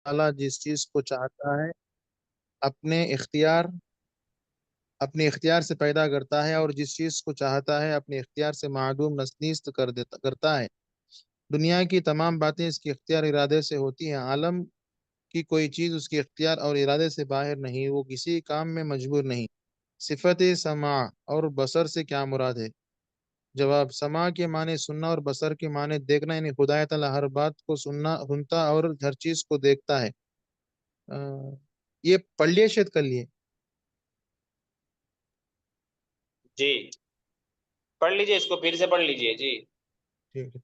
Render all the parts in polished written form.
تعالیٰ جس چیز کو چاہتا ہے اپنے اختیار اپنے اختیار سے پیدا کرتا ہے، اور جس چیز کو چاہتا ہے اپنے اختیار سے معدوم نسنیست کرتا ہے۔ دنیا کی تمام باتیں اس کے اختیار ارادے سے ہوتی ہیں۔ عالم کی کوئی چیز اس کے اختیار اور ارادے سے باہر نہیں، وہ کسی کام میں مجبور نہیں۔ صفت سماع اور بصر سے کیا مراد ہے؟ جواب: سماع کے معنی سننا اور بصر کے معنی دیکھنا، یعنی خدا تعالیٰ ہر بات کو سنتا اور ہر چیز کو دیکھتا ہے۔ آ، یہ پڑھ لیے شاید کر لیے؟ جی پڑھ لیجئے، اس کو پھر سے پڑھ لیجئے جی۔ ٹھیک ہے۔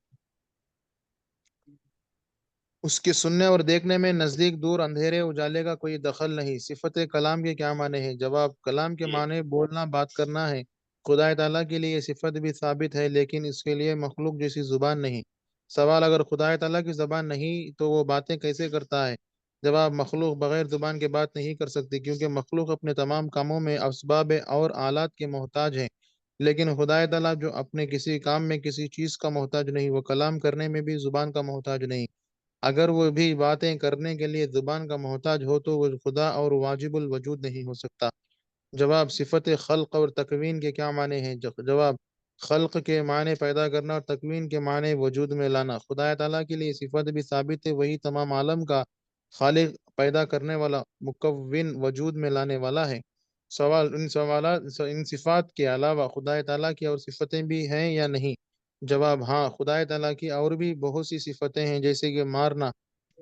اس کے سننے اور دیکھنے میں نزدیک دور اندھیرے اجالے کا کوئی دخل نہیں۔ صفت کلام کے کیا معنی ہے؟ جواب: کلام کے جی معنی بولنا، بات کرنا ہے۔ خدا تعالیٰ کے لیے یہ صفت بھی ثابت ہے، لیکن اس کے لیے مخلوق جیسی زبان نہیں۔ سوال: اگر خدا تعالیٰ کی زبان نہیں تو وہ باتیں کیسے کرتا ہے؟ جواب: مخلوق بغیر زبان کے بات نہیں کر سکتی، کیونکہ مخلوق اپنے تمام کاموں میں اسباب اور آلات کے محتاج ہیں، لیکن خدا تعالیٰ جو اپنے کسی کام میں کسی چیز کا محتاج نہیں، وہ کلام کرنے میں بھی زبان کا محتاج نہیں۔ اگر وہ بھی باتیں کرنے کے لیے زبان کا محتاج ہو تو وہ خدا اور واجب الوجود نہیں ہو سکتا۔ جواب: صفت خلق اور تکوین کے کیا معنی ہیں؟ جواب: خلق کے معنی پیدا کرنا اور تکوین کے معنی وجود میں لانا۔ خدا تعالیٰ کے لیے صفت بھی ثابت ہے، وہی تمام عالم کا خالق، پیدا کرنے والا، مکون، وجود میں لانے والا ہے۔ سوال: ان صفات کے علاوہ خدا تعالیٰ کی اور صفتیں بھی ہیں یا نہیں؟ جواب: ہاں، خدا تعالیٰ کی اور بھی بہت سی صفتیں ہیں، جیسے کہ مارنا،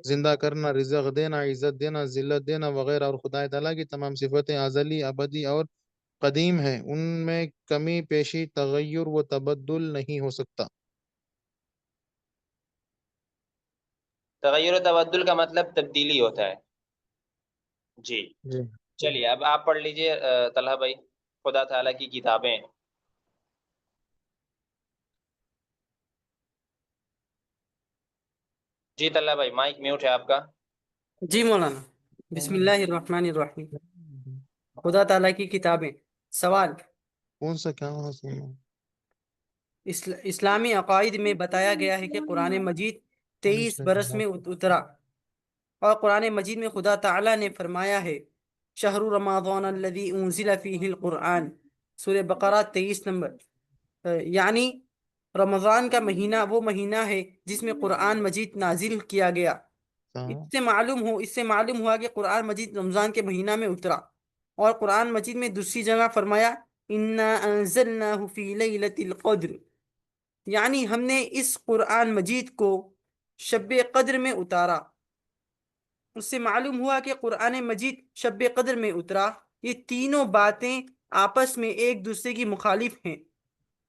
زندہ کرنا، رزق دینا، عزت دینا، ذلت دینا وغیرہ، اور خدا تعالیٰ کی تمام صفتیں ازلی، ابدی اور قدیم ہیں، ان میں کمی پیشی، تغیر و تبدل نہیں ہو سکتا۔ تغیر و تبدل کا مطلب تبدیلی ہوتا ہے جی۔ جی چلیے اب آپ پڑھ لیجئے طلحہ بھائی، خدا تعالیٰ کی کتابیں۔ جی طلحہ بھائی، مائک میوٹ ہے آپ کا۔ جی مولانا، بسم اللہ الرحمن الرحیم۔ خدا تعالیٰ کی کتابیں۔ سوال: کون سا کیا ہونا سننا؟ اسلامی عقائد میں بتایا گیا ہے کہ قرآن مجید 23 برس میں اترا، اور قرآن مجید میں خدا تعالیٰ نے فرمایا ہے شہر رمضان الذی انزل فیہ القرآن، سورہ بقرہ 23 نمبر، یعنی رمضان کا مہینہ وہ مہینہ ہے جس میں قرآن مجید نازل کیا گیا۔ اس سے معلوم ہوا کہ قرآن مجید رمضان کے مہینہ میں اترا، اور قرآن مجید میں دوسری جگہ فرمایا انا انزلناہ فی لیلۃ القدر، یعنی ہم نے اس قرآن مجید کو شب قدر میں اتارا۔ اس سے معلوم ہوا کہ قرآن مجید شب قدر میں اترا۔ یہ تینوں باتیں آپس میں ایک دوسرے کی مخالف ہیں،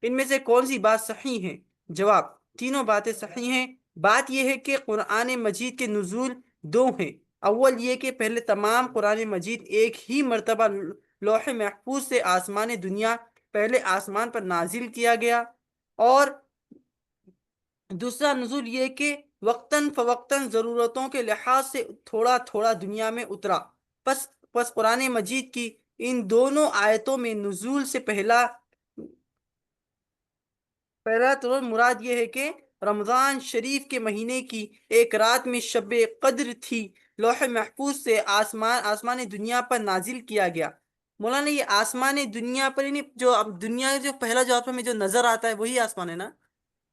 ان میں سے کون سی بات صحیح ہے؟ جواب: تینوں باتیں صحیح ہیں۔ بات یہ ہے کہ قرآن مجید کے نزول دو ہیں۔ اول یہ کہ پہلے تمام قرآن مجید ایک ہی مرتبہ لوح محفوظ سے آسمان دنیا، پہلے آسمان پر نازل کیا گیا، اور دوسرا نزول یہ کہ وقتاً فوقتاً ضرورتوں کے لحاظ سے تھوڑا تھوڑا دنیا میں اترا۔ پس قرآن مجید کی ان دونوں آیتوں میں نزول سے پہلا تو مراد یہ ہے کہ رمضان شریف کے مہینے کی ایک رات میں شب قدر تھی، لوح محفوظ سے آسمان دنیا پر نازل کیا گیا۔ مولانا یہ آسمان دنیا پر، یعنی جو اب دنیا جو پہلا جو آپ میں جو نظر آتا ہے وہی آسمان ہے نا؟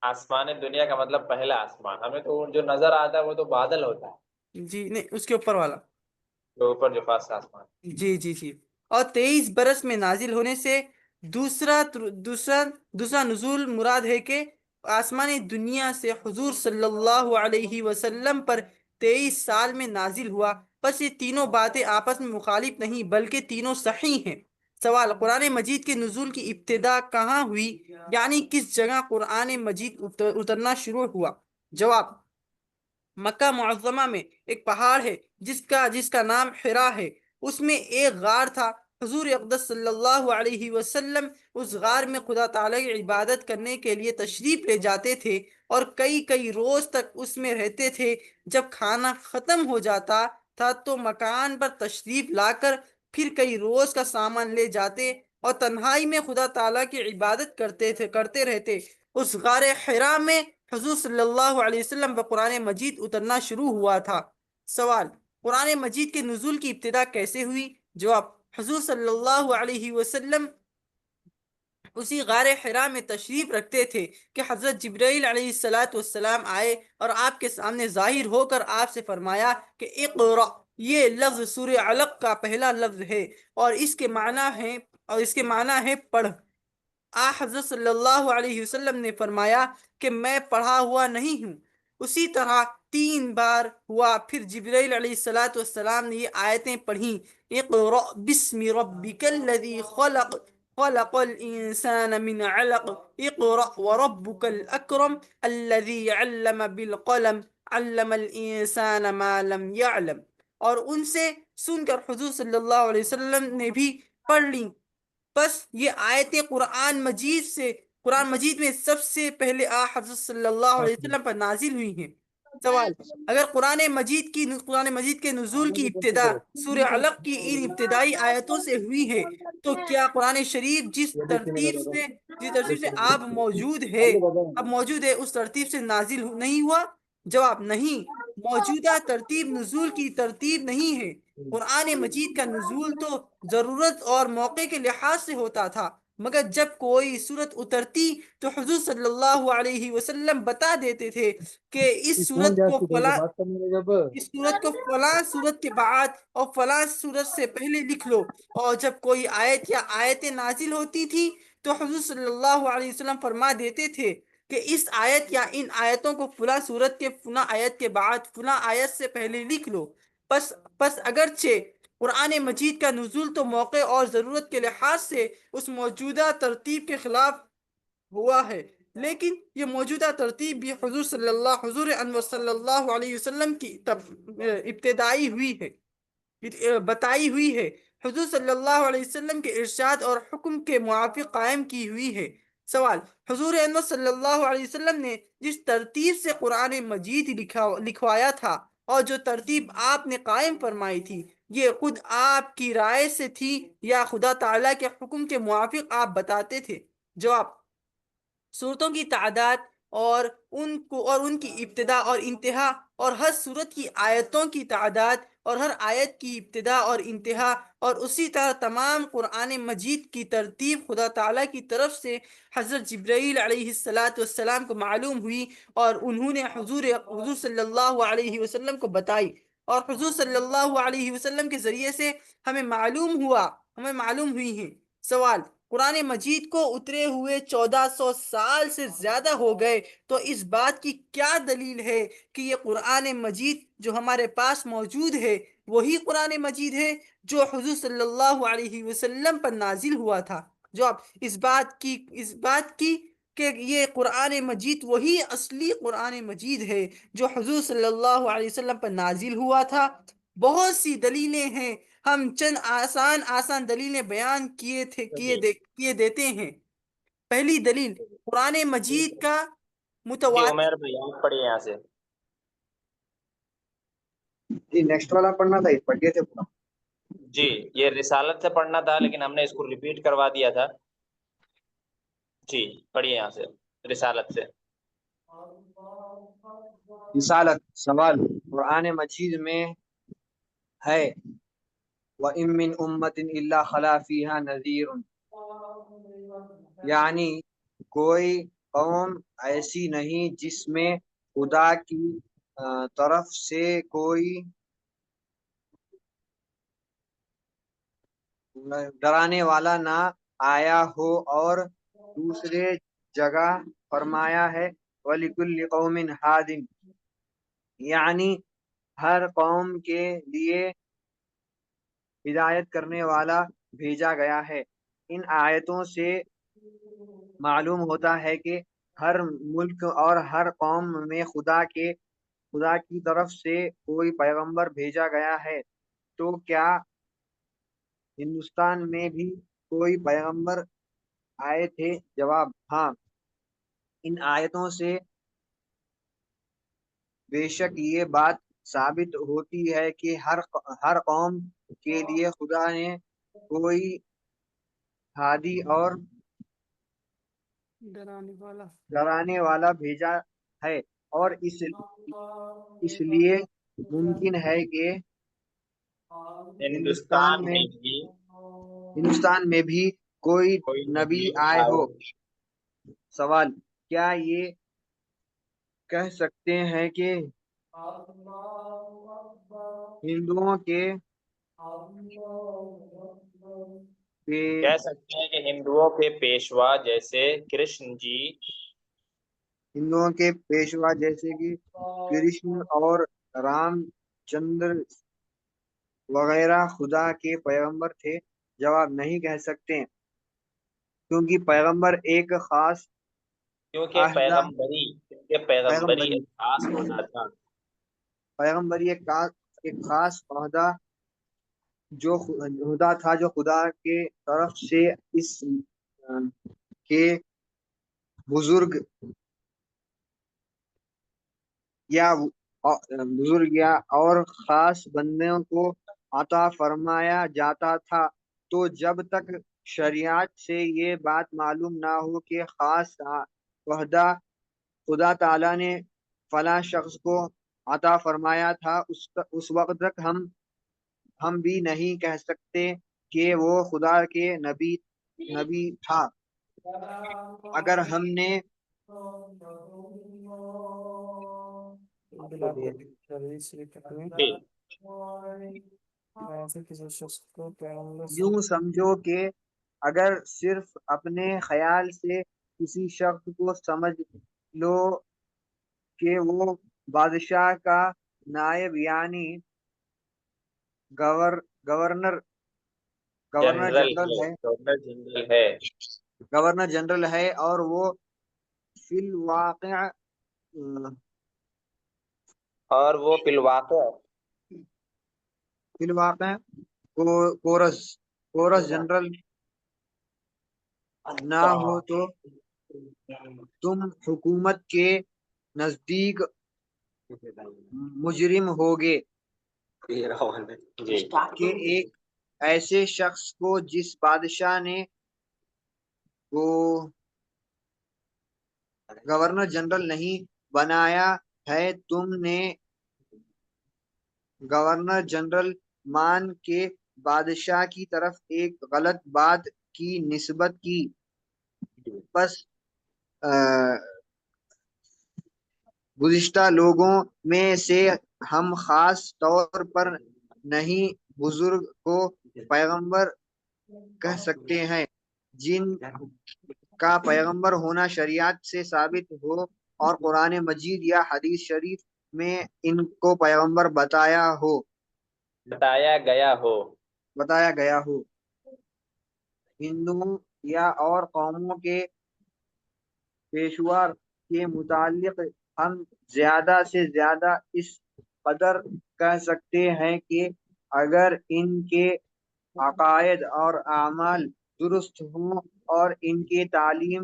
آسمان دنیا کا مطلب پہلا آسمان، ہمیں تو جو نظر آتا ہے وہ تو بادل ہوتا ہے، جی نہیں، اس کے اوپر والا۔ جو اوپر جو خاص آسمان۔ جی جی جی۔ اور 23 برس میں نازل ہونے سے دوسرا نزول مراد ہے کہ آسمان دنیا سے حضور صلی اللہ علیہ وسلم پر 23 سال میں نازل ہوا۔ پس یہ تینوں باتیں آپس میں مخالف نہیں بلکہ تینوں صحیح ہیں۔ سوال: قرآن مجید کے نزول کی ابتدا کہاں ہوئی، یعنی کس جگہ قرآن مجید اترنا شروع ہوا؟ جواب: مکہ معظمہ میں ایک پہاڑ ہے جس کا نام حرا ہے، اس میں ایک غار تھا۔ حضور اقدس صلی اللہ علیہ وسلم اس غار میں خدا تعالی کی عبادت کرنے کے لیے تشریف لے جاتے تھے، اور کئی روز تک اس میں رہتے تھے۔ جب کھانا ختم ہو جاتا تھا تو مکان پر تشریف لا کر پھر کئی روز کا سامان لے جاتے اور تنہائی میں خدا تعالیٰ کی عبادت کرتے رہتے۔ اس غار حرا میں حضور صلی اللہ علیہ وسلم پر قرآن مجید اترنا شروع ہوا تھا۔ سوال: قرآن مجید کے نزول کی ابتدا کیسے ہوئی؟ جواب: حضور صلی اللہ علیہ وسلم اسی غار حرا میں تشریف رکھتے تھے کہ حضرت جبرائیل علیہ السلام آئے اور آپ کے سامنے ظاہر ہو کر آپ سے فرمایا کہ اقرأ. یہ لفظ سورہ علق کا پہلا لفظ ہے اور اس کے معنی ہے پڑھ. حضرت صلی اللہ علیہ وسلم نے فرمایا کہ میں پڑھا ہوا نہیں ہوں. اسی طرح 3 بار ہوا. پھر جبرائیل علیہ السلام نے یہ آیتیں پڑھیں: اقرأ بسم ربک الذی خلق خلق الانسان من علق اقرأ وربک الاکرم الذی علم بالقلم علم الانسان ما لم يعلم. اور ان سے سن کر حضور صلی اللہ علیہ وسلم نے بھی پڑھ لیں. بس یہ آیتیں قرآن مجید میں سب سے پہلے حضرت صلی اللہ علیہ وسلم پر نازل ہوئی ہیں. سوال: اگر قرآن مجید کے نزول کی ابتدا سورہ علق کی ان ابتدائی آیتوں سے ہوئی ہے تو کیا قرآن شریف جس ترتیب سے اب موجود ہے اس ترتیب سے نازل نہیں ہوا؟ جواب: نہیں، موجودہ ترتیب نزول کی ترتیب نہیں ہے. قرآن مجید کا نزول تو ضرورت اور موقع کے لحاظ سے ہوتا تھا، مگر جب کوئی صورت اترتی تو حضور صلی اللہ علیہ وسلم بتا دیتے تھے کہ اس صورت کو فلاں صورت کے بعد اور فلاں صورت سے پہلے لکھ لو. اور جب کوئی آیت یا آیتیں نازل ہوتی تھی تو حضور صلی اللہ علیہ وسلم فرما دیتے تھے کہ اس آیت یا ان آیتوں کو فلاں صورت کے فلاں آیت کے بعد فلاں آیت سے پہلے لکھ لو. پس اگرچہ قرآن مجید کا نزول تو موقع اور ضرورت کے لحاظ سے اس موجودہ ترتیب کے خلاف ہوا ہے، لیکن یہ موجودہ ترتیب بھی حضور انور صلی اللہ علیہ وسلم کی ابتدائی بتائی ہوئی ہے. حضور صلی اللہ علیہ وسلم کے ارشاد اور حکم کے موافق قائم کی ہوئی ہے. سوال: حضور انور صلی اللہ علیہ وسلم نے جس ترتیب سے قرآن مجید لکھوایا تھا اور جو ترتیب آپ نے قائم فرمائی تھی، یہ خود آپ کی رائے سے تھی یا خدا تعالیٰ کے حکم کے موافق آپ بتاتے تھے؟ جواب: صورتوں کی تعداد اور ان کی ابتدا اور انتہا اور ہر صورت کی آیتوں کی تعداد اور ہر آیت کی ابتدا اور انتہا اور اسی طرح تمام قرآن مجید کی ترتیب خدا تعالیٰ کی طرف سے حضرت جبرائیل علیہ السلام کو معلوم ہوئی اور انہوں نے حضور صلی اللہ علیہ وسلم کو بتائی اور حضور صلی اللہ علیہ وسلم کے ذریعے سے ہمیں معلوم ہوئی ہیں. سوال: قرآن مجید کو اترے ہوئے 1400 سال سے زیادہ ہو گئے تو اس بات کی کیا دلیل ہے کہ یہ قرآن مجید جو ہمارے پاس موجود ہے وہی قرآن مجید ہے جو حضور صلی اللہ علیہ وسلم پر نازل ہوا تھا؟ جواب: اس بات کی کہ یہ قرآن مجید وہی اصلی قرآن مجید ہے جو حضور صلی اللہ علیہ وسلم پر نازل ہوا تھا. بہت سی دلیلیں ہیں، ہم چند آسان دلیلیں بیان کیے دیتے ہیں. پہلی دلیل: قرآن مجید کا جی متواتر عمیر بھائی آپ پڑھیے یہاں سے. جی نیکسٹ والا پڑھنا تھا، پڑھ گئے تھے پورا. جی یہ رسالت سے پڑھنا تھا لیکن ہم نے اس کو ریپیٹ کروا دیا تھا. جی پڑھیے یہاں سے رسالت سے. رسالت. سوال: قرآن مجید میں ہے وَإِن مِّنْ أُمَّةٍ إِلَّا خَلَا فِيهَا نَذِيرٌ، یعنی کوئی قوم ایسی نہیں جس میں خدا کی طرف سے کوئی ڈرانے والا نہ آیا ہو. اور دوسرے جگہ فرمایا ہے وَلِكُلِّ قَوْمٍ ہَادٍ، یعنی ہر قوم کے لیے ہدایت کرنے والا بھیجا گیا ہے. ان آیتوں سے معلوم ہوتا ہے کہ ہر ملک اور ہر قوم میں خدا کی طرف سے کوئی پیغمبر بھیجا گیا ہے. تو کیا ہندوستان میں بھی کوئی پیغمبر آئے تھے؟ جواب: ہاں. ان آیتوں سے بے شک یہ بات ثابت ہوتی ہے کہ ہر قوم کے لیے خدا نے کوئی ہادی اور ڈرانے والا بھیجا ہے. اور اس لیے ممکن ہے کہ ہندوستان میں بھی کوئی کوئی نبی آئے ہو۔ سوال، کیا یہ کہہ سکتے ہیں کہ ہندوؤں کے کہہ سکتے ہیں کہ ہندوؤں کے پیشوا جیسے کرشن جی ہندوؤں کے پیشوا جیسے کہ کرشن اور رام چندر وغیرہ خدا کے پیغمبر تھے؟ جواب، نہیں کہہ سکتے، کیونکہ پیغمبر ایک خاص کیونکہ عہدہ پیغمبری ایک خاص ہوتا تھا۔ پیغمبری ایک خاص عہدہ جو خدا کے طرف سے اس کے بزرگ یا اور خاص بندوں کو عطا فرمایا جاتا تھا۔ تو جب تک شریعت سے یہ بات معلوم نہ ہو کہ خاص عہدہ خدا تعالیٰ نے فلاں شخص کو عطا فرمایا تھا، اس وقت تک ہم بھی نہیں کہہ سکتے کہ وہ خدا کے نبی تھا۔ اگر ہم نے یوں سمجھو کہ اگر صرف اپنے خیال سے کسی شخص کو سمجھ لو کہ وہ بادشاہ کا نائب یعنی گورنر جنرل ہے اور وہ فی الواقع کورس جنرل نہ ہو تو تم حکومت کے نزدیک مجرم ہوگے کہ ایک ایسے شخص کو جس بادشاہ نے وہ گورنر جنرل نہیں بنایا ہے، تم نے گورنر جنرل مان کے بادشاہ کی طرف ایک غلط بات کی نسبت کی۔ پس گزشتہ لوگوں میں سے ہم خاص طور پر نہیں بزرگ کو پیغمبر کہہ سکتے ہیں جن کا پیغمبر ہونا شریعت سے ثابت ہو اور قرآن مجید یا حدیث شریف میں ان کو پیغمبر بتایا گیا ہو۔ ہندوؤں یا اور قوموں کے پیشوا کے متعلق ہم زیادہ سے زیادہ اس قدر کہہ سکتے ہیں کہ اگر ان کے عقائد اور اعمال درست ہوں اور ان کی تعلیم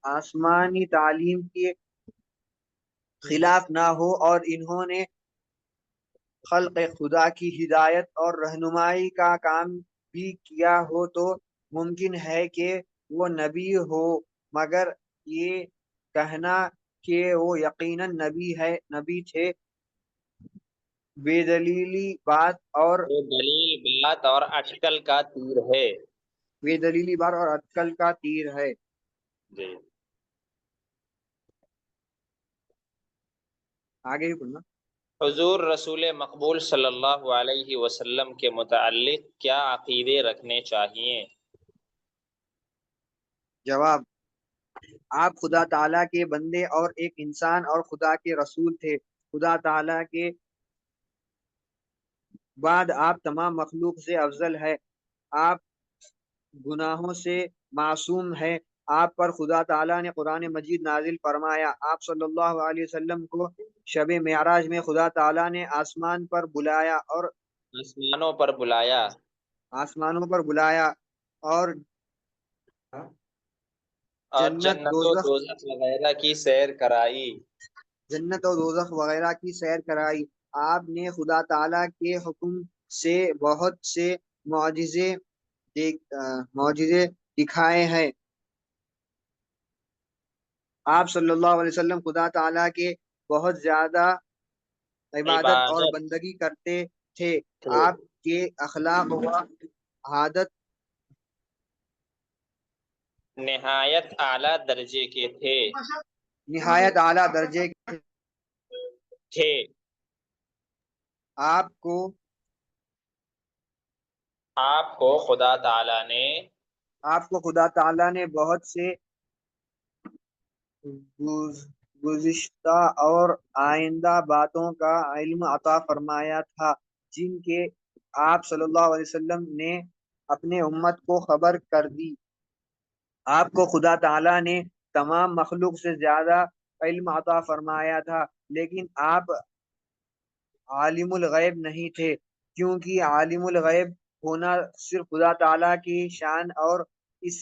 آسمانی تعلیم کے خلاف نہ ہو اور انہوں نے خلق خدا کی ہدایت اور رہنمائی کا کام بھی کیا ہو، تو ممکن ہے کہ وہ نبی ہو، مگر یہ کہنا کہ وہ یقیناً نبی تھے بے دلیلی بات اور اٹکل کا تیر ہے۔ بے دلیلی بات اور اٹکل کا تیر ہے۔ آگے ہی پڑھنا۔ حضور رسول مقبول صلی اللہ علیہ وسلم کے متعلق کیا عقیدے رکھنے چاہیے؟ جواب، آپ خدا تعالیٰ کے بندے اور ایک انسان اور خدا کے رسول تھے۔ خدا تعالیٰ کے بعد آپ تمام مخلوق سے افضل ہے۔ آپ گناہوں سے معصوم ہے۔ آپ پر خدا تعالیٰ نے قرآن مجید نازل فرمایا۔ آپ صلی اللہ علیہ وسلم کو شب معراج میں خدا تعالیٰ نے آسمانوں پر بلایا اور جنت و دوزخ وغیرہ کی سیر کرائی۔ آپ نے خدا تعالیٰ کے حکم سے بہت سے معجزے دکھائے ہیں۔ آپ صلی اللہ علیہ وسلم خدا تعالیٰ کے بہت زیادہ عبادت اور بندگی کرتے تھے۔ آپ کے اخلاق و عادت نہایت اعلیٰ درجے کے تھے نہایت اعلیٰ درجے تھے آپ کو خدا تعالیٰ نے خدا تعالیٰ نے بہت سے گزشتہ اور آئندہ باتوں کا علم عطا فرمایا تھا جن کے آپ صلی اللہ علیہ وسلم نے اپنے امت کو خبر کر دی۔ آپ کو خدا تعالیٰ نے تمام مخلوق سے زیادہ علم عطا فرمایا تھا، لیکن آپ عالم الغیب نہیں تھے، کیونکہ عالم الغیب ہونا صرف خدا تعالیٰ کی شان اور اس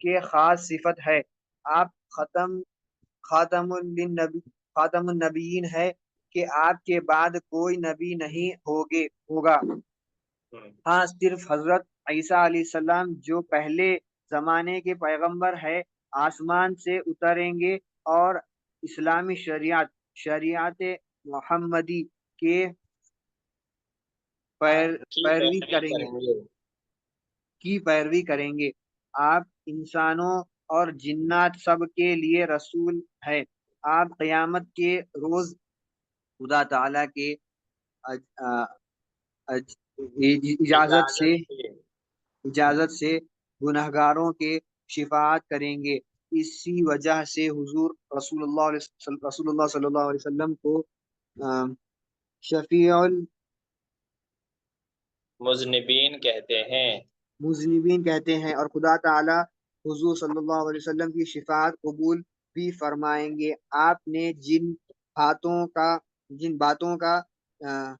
کے خاص صفت ہے۔ آپ خاتم النبیین ہے کہ آپ کے بعد کوئی نبی نہیں ہوگا۔ ہاں، صرف حضرت عیسیٰ علیہ السلام جو پہلے زمانے کے پیغمبر ہے آسمان سے اتریں گے اور اسلامی شریعت محمدی کے پیروی کریں گے۔ آپ انسانوں اور جنات سب کے لیے رسول ہے۔ آپ قیامت کے روز خدا تعالیٰ کے اجازت سے گنہگاروں کے شفاعت کریں گے۔ اسی وجہ سے حضور رسول اللہ صلی اللہ علیہ وسلم کو شفیع المذنبین کہتے ہیں اور خدا تعالی حضور صلی اللہ علیہ وسلم کی شفاعت قبول بھی فرمائیں گے۔ آپ نے جن باتوں کا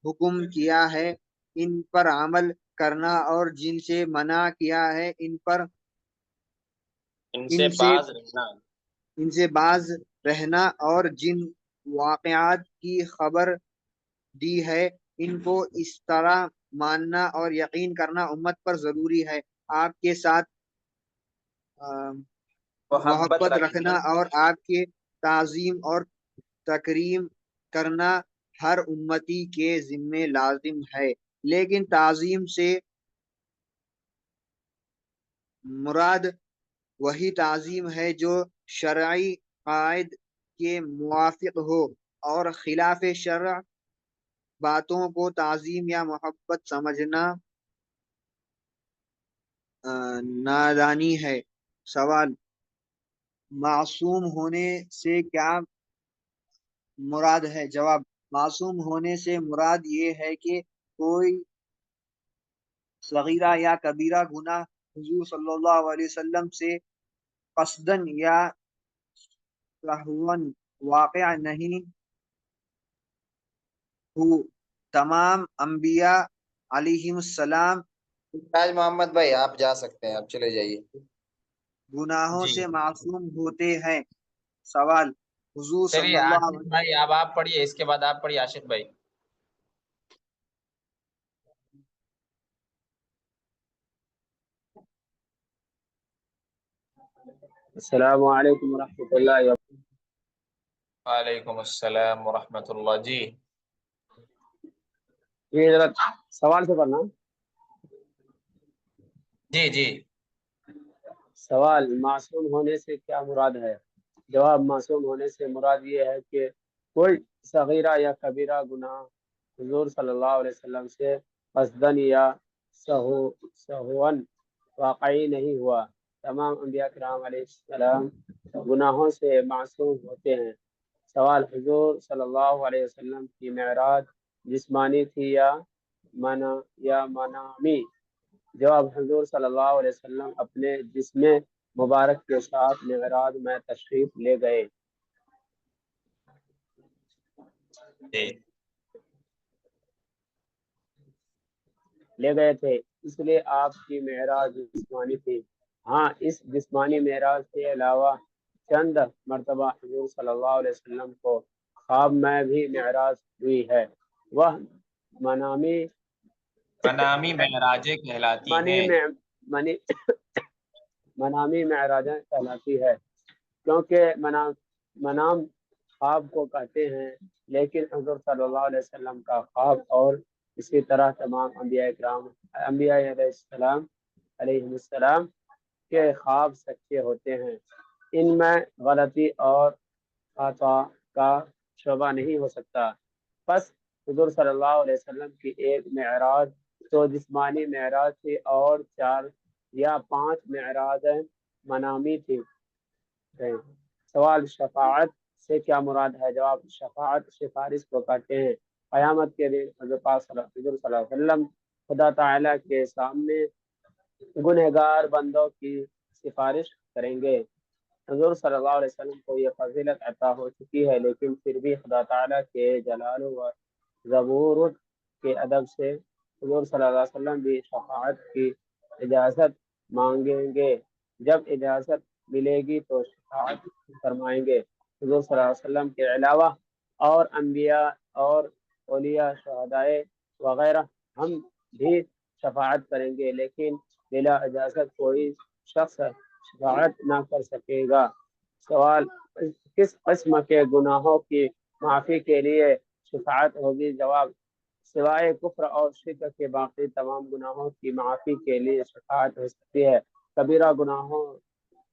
حکم کیا ہے ان پر عمل کرنا اور جن سے منع کیا ہے ان سے باز رہنا اور جن واقعات کی خبر دی ہے ان کو اس طرح ماننا اور یقین کرنا امت پر ضروری ہے۔ آپ کے ساتھ محبت رکھنا اور آپ کے تعظیم اور تکریم کرنا ہر امتی کے ذمہ لازم ہے، لیکن تعظیم سے مراد وہی تعظیم ہے جو شرعی قواعد کے موافق ہو، اور خلاف شرع باتوں کو تعظیم یا محبت سمجھنا نادانی ہے۔ سوال: معصوم ہونے سے کیا مراد ہے؟ جواب: معصوم ہونے سے مراد یہ ہے کہ کوئی صغیرہ یا کبیرہ گناہ حضور صلی اللہ علیہ وسلم سے قصداً یا سہواً واقع نہیں ہو۔ تمام انبیاء علیہم السلام تاج محمد بھائی آپ جا سکتے ہیں، آپ چلے جائیے۔ گناہوں سے معصوم ہوتے ہیں۔ سوال: حضور صلی چلیے اللہ عاشق بھائی اب آپ پڑھیے، اس کے بعد آپ پڑھیے عاشق بھائی۔ السلام علیکم ورحمۃ اللہ وبرکاتہ۔ وعلیکم السلام ورحمۃ اللہ۔ جی یہ ذرا سوال سے پڑھنا۔ جی سوال: معصوم ہونے سے کیا مراد ہے؟ جواب: معصوم ہونے سے مراد یہ ہے کہ کوئی صغیرہ یا کبیرہ گناہ حضور صلی اللہ علیہ وسلم سے قصداً یا سہواً واقعی نہیں ہوا۔ تمام انبیاء کرام علیہ السلام گناہوں سے معصوم ہوتے ہیں۔ سوال: حضور صلی اللہ علیہ وسلم کی معراج جسمانی تھی یا منامی؟ جواب: حضور صلی اللہ علیہ وسلم اپنے جسم مبارک کے ساتھ معراج میں تشریف لے گئے تھے، اس لیے آپ کی معراج جسمانی تھی۔ ہاں، اس جسمانی معراج کے علاوہ چند مرتبہ حضور صلی اللہ علیہ وسلم کو خواب میں بھی معراج ہوئی ہے، وہ منامی معراجیں کہلاتی ہیں۔ منامی معراجیں کہلاتی ہے، کیونکہ منام خواب کو کہتے ہیں، لیکن حضور صلی اللہ علیہ وسلم کا خواب اور اسی طرح تمام انبیاء کرام انبیاء علیہ السلام کے خواب سچے ہوتے ہیں، ان میں غلطی اور خطا کا شعبہ نہیں ہو سکتا۔ پس حضور صلی اللہ علیہ وسلم کی ایک معراج تو جسمانی معراج تھی اور 4 یا 5 معراجیں منامی تھی۔ سوال شفاعت سے کیا مراد ہے؟ جواب شفاعت سفارش کو کہتے ہیں۔ قیامت کے دن حضور پاک حضور صلی اللہ علیہ وسلم خدا تعالیٰ کے سامنے گنہگار بندوں کی سفارش کریں گے۔ حضور صلی اللہ علیہ وسلم کو یہ فضیلت عطا ہو چکی ہے، لیکن پھر بھی خدا تعالیٰ کے جلال و زبورت کے ادب سے حضور صلی اللہ علیہ وسلم بھی شفاعت کی اجازت مانگیں گے۔ جب اجازت ملے گی تو شفاعت فرمائیں گے۔ حضور صلی اللہ علیہ وسلم کے علاوہ اور انبیاء اور اولیاء شہدائے وغیرہ ہم بھی شفاعت کریں گے، لیکن بلا اجازت کوئی شخص شفاعت نہ کر سکے گا۔ سوال کس قسم کے گناہوں کی معافی کے لیے شفاعت ہوگی؟ جواب سوائے کفر اور شرک کے باقی تمام گناہوں کی معافی کے لیے شفاعت ہو سکتی ہے۔ کبیرہ گناہوں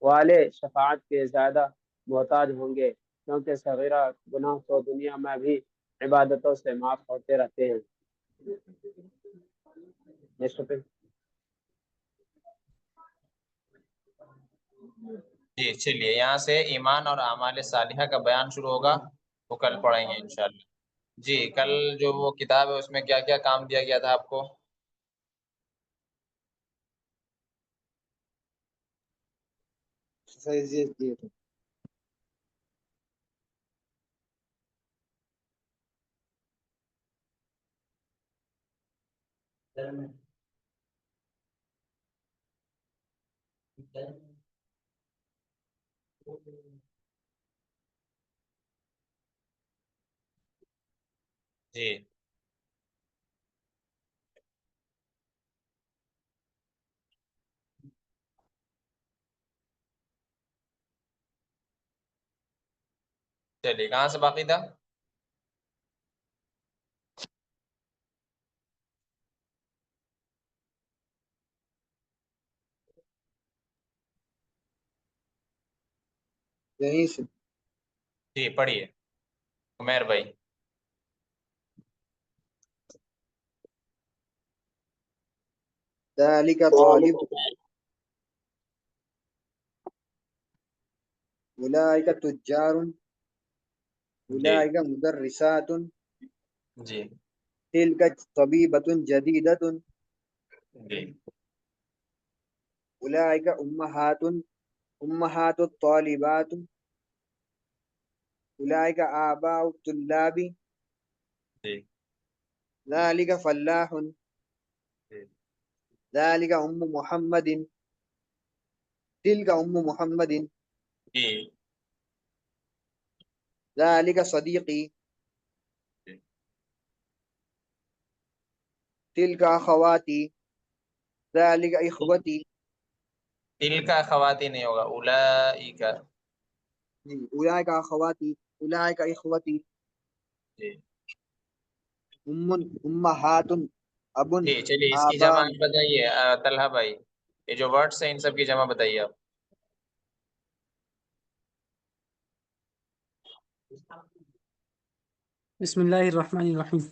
والے شفاعت کے زیادہ محتاج ہوں گے، کیونکہ صغیرہ گناہ تو دنیا میں بھی عبادتوں سے معاف ہوتے رہتے ہیں۔ جی چلیے، یہاں سے ایمان اور اعمال صالحہ کا بیان شروع ہوگا، وہ کل پڑھیں گے انشاءاللہ۔ جی کل جو وہ کتاب ہے اس میں کیا کیا کام دیا گیا تھا آپ کو؟ جی چلیے، کہاں سے باقی تھا؟ یہیں سے جی پڑھیے عمیر بھائی۔ ذالک طالب اولئک تجار اولئک مدرسات جی تلک طبیبۃ جدیدۃ جی اولئک امہات الطالبات اولئک آباء الطلاب جی ذالک فلاح جی ذالک ام محمد تلک ام محمد جی ذالک صدیقی تلک اخواتی ذالک اخوتی دل کا خواتین نہیں ہوگا، اولئک۔ اولئک اخواتی اولئک اخوتی جی امہات ابن جی چلیے، اس کی آبا جمع آپ بتائیے طلحہ بھائی، یہ جو ورڈس ہیں ان سب کی جمع بتائیے آپ۔ بسم اللہ الرحمن الرحیم۔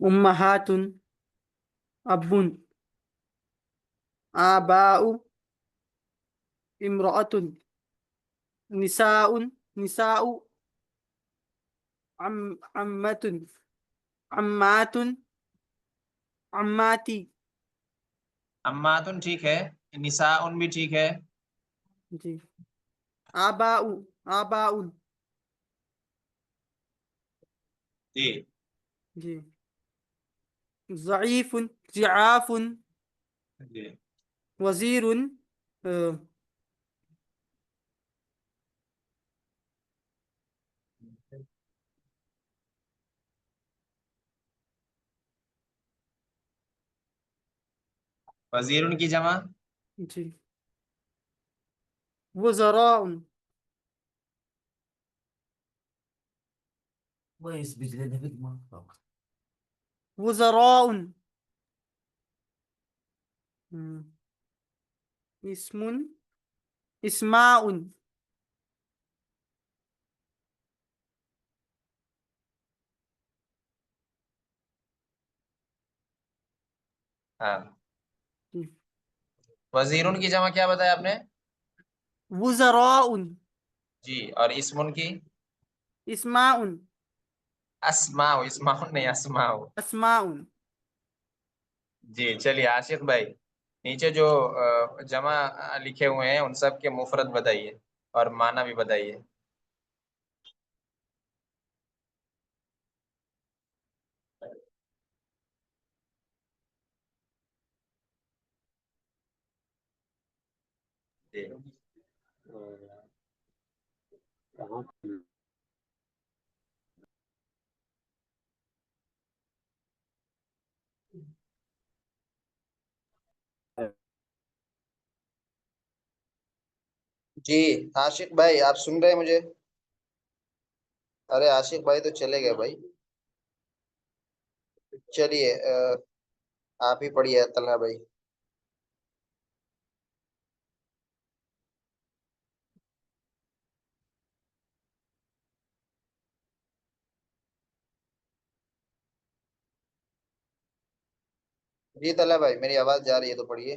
امہات، ابن، آباء، امرأۃ، نساء، عمات، عمات، عماتی۔ اماتن ٹھیک ہے، نساء بھی ٹھیک ہے۔ جی آباء، آباء۔ جی جی ضعیف، ضعاف، جی وزیر، وزیر کی جمع؟ جی وزراء، وزراء. اسم. اسماء. ہاں وزیرن کی جمع کیا بتایا آپ نے؟ وزراء. جی اور اسمن کی؟ اسماء. اسماء. اسماء نہیں اسماء. اسماء. جی چلیے عاشق بھائی نیچے جو جمع لکھے ہوئے ہیں ان سب کے مفرد بتائیے اور معنی بھی بتائیے. جی کہاں جی عاشق بھائی آپ سن رہے ہیں مجھے؟ ارے عاشق بھائی تو چلے گئے بھائی. چلیے آپ ہی پڑھیے طلحہ بھائی. جی طلحہ بھائی میری آواز جا رہی ہے تو پڑھیے.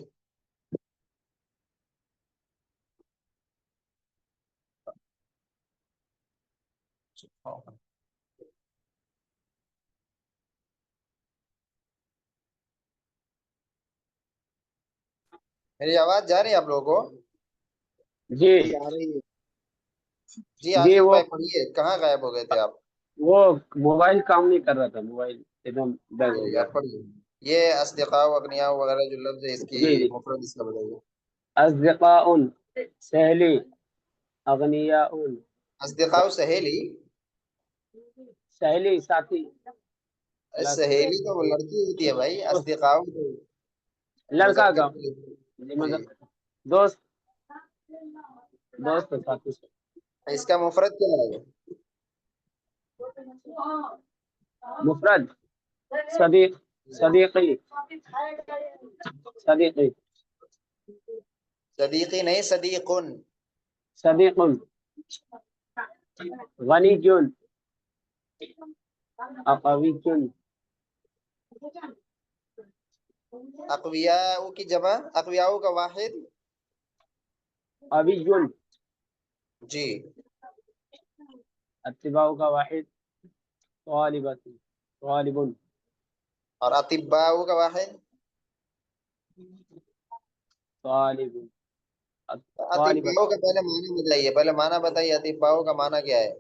میری آواز جا رہی ہے آپ لوگوں کو؟ جی جا رہی ہے. جی جی عاشق بھائی پڑھیے. کہاں غائب ہو گئے تھے آپ؟ وہ موبائل کام نہیں کر رہا تھا، موبائل ایک دم ڈل ہو جی گیا آپ تھا. پڑھیے. یہ اصدقاء و اغنیاء وغیرہ جو لفظ ہے اس کی جی جی مفرد اس کا بتائیے. اصدقاء سہیلی، اغنیاء اصدقاء سہیلی. سہیلی ساتھی کلاس میٹ. سہیلی تو وہ لڑکی ہوتی ہے بھائی. اصدقاء تو لڑکا مذکر کا کے لیے. جی جی مطلب دوست، دوست ساتھی سے. اس کا مفرد کیا ہے؟ مفرد صدیق، صدیقی، صدیقی، صدیقی نہیں صدیقن. صدیق، غنی جن، اقوی جن، اقویاء کی جمع اقویاء کا واحد. ابی جن، جی اتباع کا واحد غالبت، غالب، اور اطباء کا واحد. غالب، غالبت، اطباء کا پہلے معنی بتائیے. پہلے معنی بتائیے اطباء کا معنی کیا ہے؟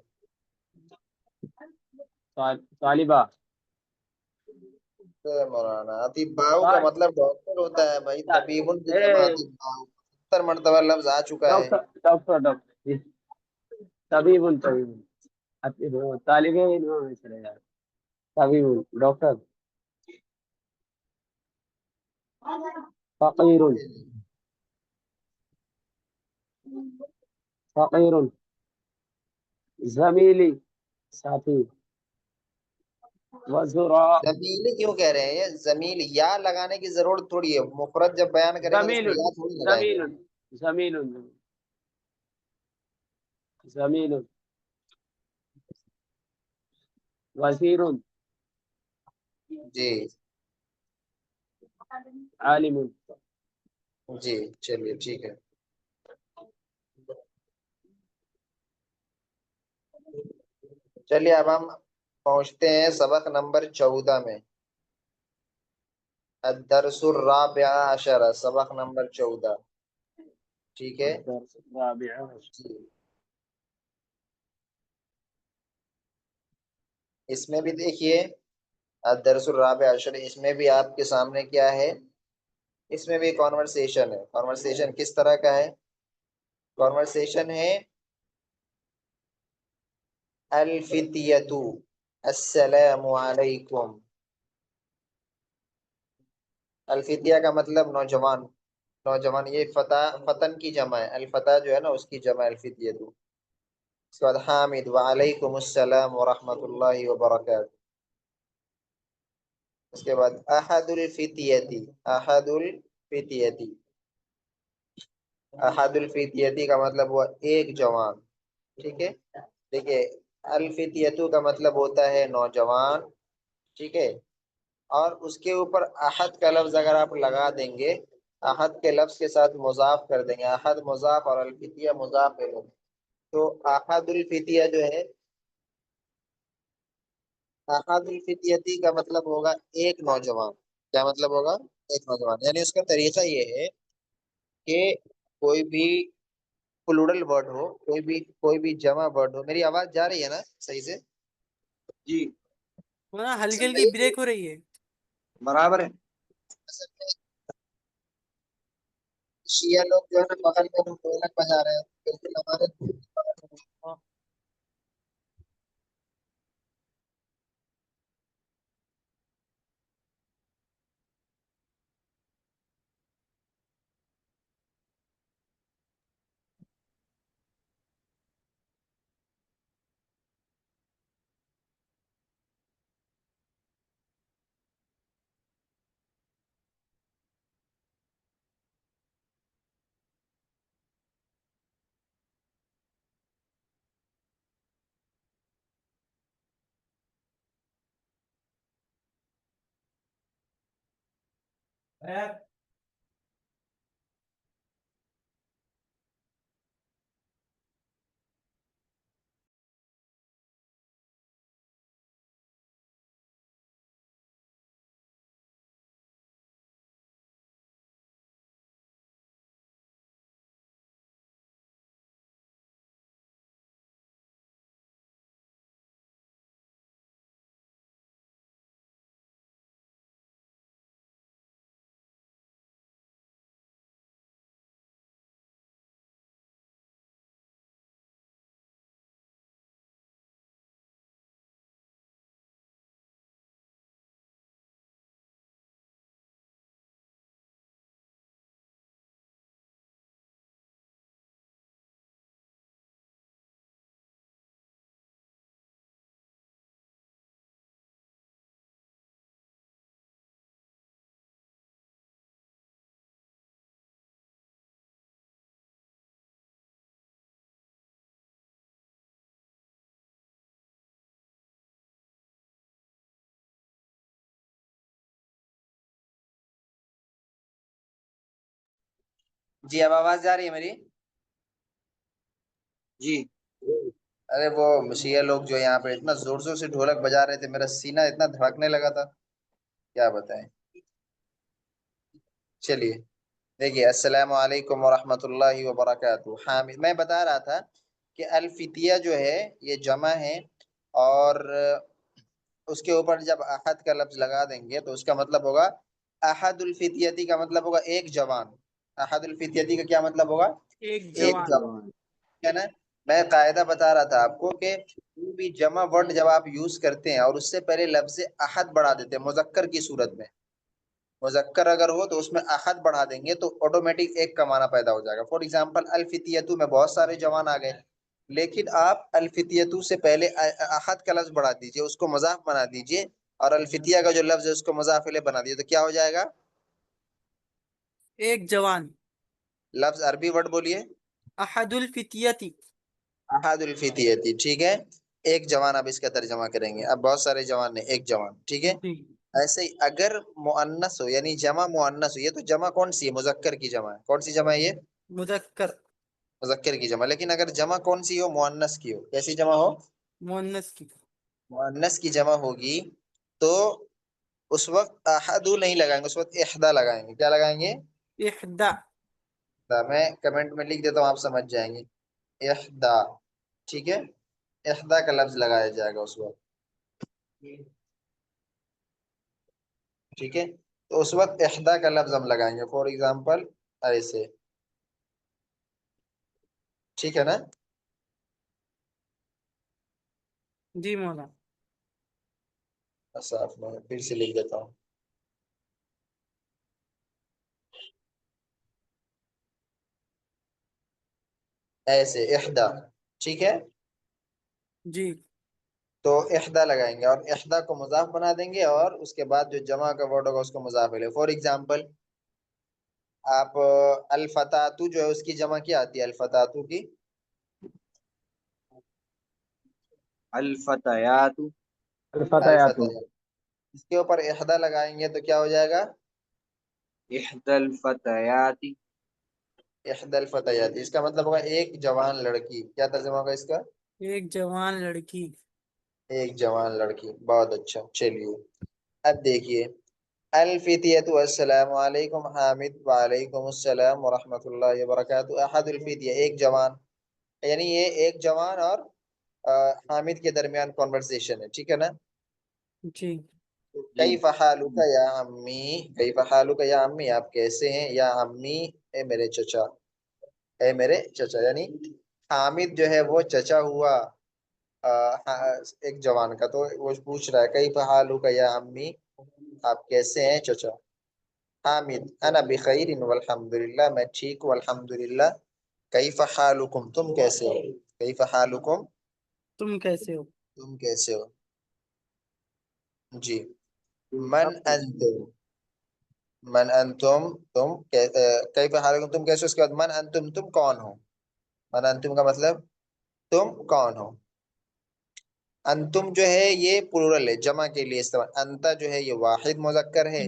طالبہ. مولانا اطباء کا مطلب ڈاکٹر ہوتا ہے بھائی. طبیب کی جمع ڈاکٹر، اطباء. 70 مرتبہ لفظ آ چکا ہے. ڈاکٹر، ڈاکٹر، طبیب، طبیب، طالب علم میں چلے جائے، طبیب، ڈاکٹر. فقیر، فقیر، زمیلی ساتھی، وزراء. زمیل کیوں کہہ رہے ہیں؟ یہ زمیل یا لگانے کی ضرورت تھوڑی ہے. مفرد جب بیان کریں گے تو اس زمیل، میں یا تھوڑی لگائیں زمیل، گے. زمیل، زمیل، وزیر، جی عالم. جی چلیے ٹھیک ہے. چلیے اب ہم پہنچتے ہیں سبق نمبر 14 میں. الدرس الرابع عشر سبق نمبر 14. ٹھیک ہے الدرس الرابع. جی. اس میں بھی دیکھیے الدرس الرابع عشر. اس میں بھی آپ کے سامنے کیا ہے؟ اس میں بھی کانورسیشن ہے. کانورسیشن کس طرح کا ہے؟ کانورسیشن ہے الفتیۃ السلام علیکم. الفتیہ کا مطلب نوجوان. نوجوان یہ فتح فتن کی جمع ہے. الفتح جو ہے نا اس کی جمع الفتیۃ. اس کے بعد حامد وعلیکم السلام ورحمۃ اللہ وبرکاتہ. اس کے بعد احد الفتیتی. احد الفتیتی. احد الفتیتی کا مطلب ہوا ایک جوان. ٹھیک ہے. دیکھیے الفتیتو کا مطلب ہوتا ہے نوجوان. ٹھیک ہے. اور اس کے اوپر احد کا لفظ اگر آپ لگا دیں گے، احد کے لفظ کے ساتھ مضاف کر دیں گے، احد مضاف اور الفتیہ مضاف ہے، تو احد الفتیہ جو ہے، احد الفتیتی کا مطلب ہوگا ایک نوجوان. کیا مطلب ہوگا؟ ایک نوجوان. یعنی اس کا طریقہ یہ ہے کہ کوئی بھی پلورل ورڈ ہو، کوئی بھی جمع ورڈ ہو. میری آواز جا رہی ہے نا صحیح سے؟ جی مولانا ہلکی ہلکی بریک ہو رہی ہے. برابر ہے. اصل میں شیعہ لوگ جو ہے نا بغل میں ڈھولک بجا رہے ہیں، بالکل ہمارے جی اب آواز جا رہی ہے میری؟ جی. ارے وہ شیعہ لوگ جو یہاں پہ اتنا زور زور سے ڈھولک بجا رہے تھے، میرا سینہ اتنا دھڑکنے لگا تھا، کیا بتائیں. چلیے دیکھیے، السلام علیکم ورحمۃ اللہ وبرکاتہ. حامد. میں بتا رہا تھا کہ الفتیہ جو ہے یہ جمع ہے، اور اس کے اوپر جب احد کا لفظ لگا دیں گے تو اس کا مطلب ہوگا احد الفتیتی کا مطلب ہوگا ایک جوان. احد الفتیتی کا کیا مطلب ہوگا؟ ایک ایک جوان. جوان. ہے نا. میں قاعدہ بتا رہا تھا آپ کو کہ کوئی بھی جمع ورڈ جب آپ یوز کرتے ہیں اور اس سے پہلے لفظ احد بڑھا دیتے ہیں مذکر کی صورت میں، مذکر اگر ہو تو اس میں احد بڑھا دیں گے تو آٹومیٹک ایک کا معنی پیدا ہو جائے گا. فار ایگزامپل الفتیتو میں بہت سارے جوان آ گئے، لیکن آپ الفتیتو سے پہلے احد کا لفظ بڑھا دیجئے، اس کو مضاف بنا دیجئے، اور الفتیہ کا جو لفظ ہے اس کو مضاف الیہ بنا دیجئے، تو کیا ہو جائے گا؟ ایک جوان. لفظ عربی ورڈ بولیے. احد الفتیتی. احد الفتیتی. ٹھیک ہے. ایک جوان. اب اس کا ترجمہ کریں گے. اب بہت سارے جوان نے، ایک جوان. ٹھیک ہے. جی. ایسے ہی اگر مؤنث ہو، یعنی جمع مؤنث ہو، یہ تو جمع کون سی ہے؟ مذکر کی جمع ہے. کون سی جمع ہے یہ؟ مذکر. مذکر کی جمع. لیکن اگر جمع کون سی ہو؟ مؤنث کی ہو. کیسی جمع ہو؟ مؤنث کی. مؤنث کی جمع ہوگی تو اس وقت احدو نہیں لگائیں گے، اس وقت احدا لگائیں گے. کیا لگائیں گے؟ احدا. میں کمنٹ میں لکھ دیتا ہوں، آپ سمجھ جائیں گے. احدا. ٹھیک ہے. احدا کا لفظ لگایا جائے گا اس وقت. ٹھیک ہے. تو اس وقت احدا کا لفظ ہم لگائیں گے. فار ایگزامپل ایسے. ٹھیک ہے نا. جی مولانا. صاف میں پھر سے لکھ دیتا ہوں. ایسے احدا. ٹھیک ہے. جی تو احدا لگائیں گے اور احدا کو مضاف بنا دیں گے اور اس کے بعد جو جمع کا ورڈ ہوگا اس کو مضاف لے. فار ایگزامپل آپ الفتاتو جو ہے اس کی جمع کیا آتی ہے الفتاتو کی؟ الفتیات، الفتيات. الفتيات. اس کے اوپر احدا لگائیں گے تو کیا ہو جائے گا؟ احدى الفتيات، احدا الفتیات. اس کا مطلب ہوگا ایک جوان لڑکی. کیا ترجمہ ہوگا اس کا؟ ایک جوان لڑکی. ایک جوان لڑکی. بہت اچھا. چلیے اب دیکھیے الفتیت السلام علیکم حامد وعلیکم السلام ورحمۃ اللہ وبرکاتہ. احد الفتیہ ایک جوان، یعنی یہ ایک جوان اور حامد کے درمیان کنورسیشن ہے. ٹھیک ہے نا؟ جی کیف حالک یا امی، کیف حالک یا امی آپ کیسے ہیں، یا امی اے میرے چچا، اے میرے چچا. یعنی حامد جو ہے وہ چچا ہوا ایک جوان کا. تو وہ پوچھ رہا ہے کیف حالک یا امی آپ کیسے ہیں چچا. حامد انا بخیر والحمدللہ میں ٹھیک ہوں الحمدللہ. کیف حالکم تم کیسے ہو، کیف حالکم تم کیسے ہو. تم کیسے ہو. جی تم من سب کیسے انتم، من انتم تم کیف حالکم تم کیسے ہو. اس کے بعد من انتم تم کون ہو. من انتم کا مطلب تم کون ہو. انتم جو ہے یہ پلورل ہے، جمع کے لیے استعمال. انتا جو ہے یہ واحد مذکر ہے،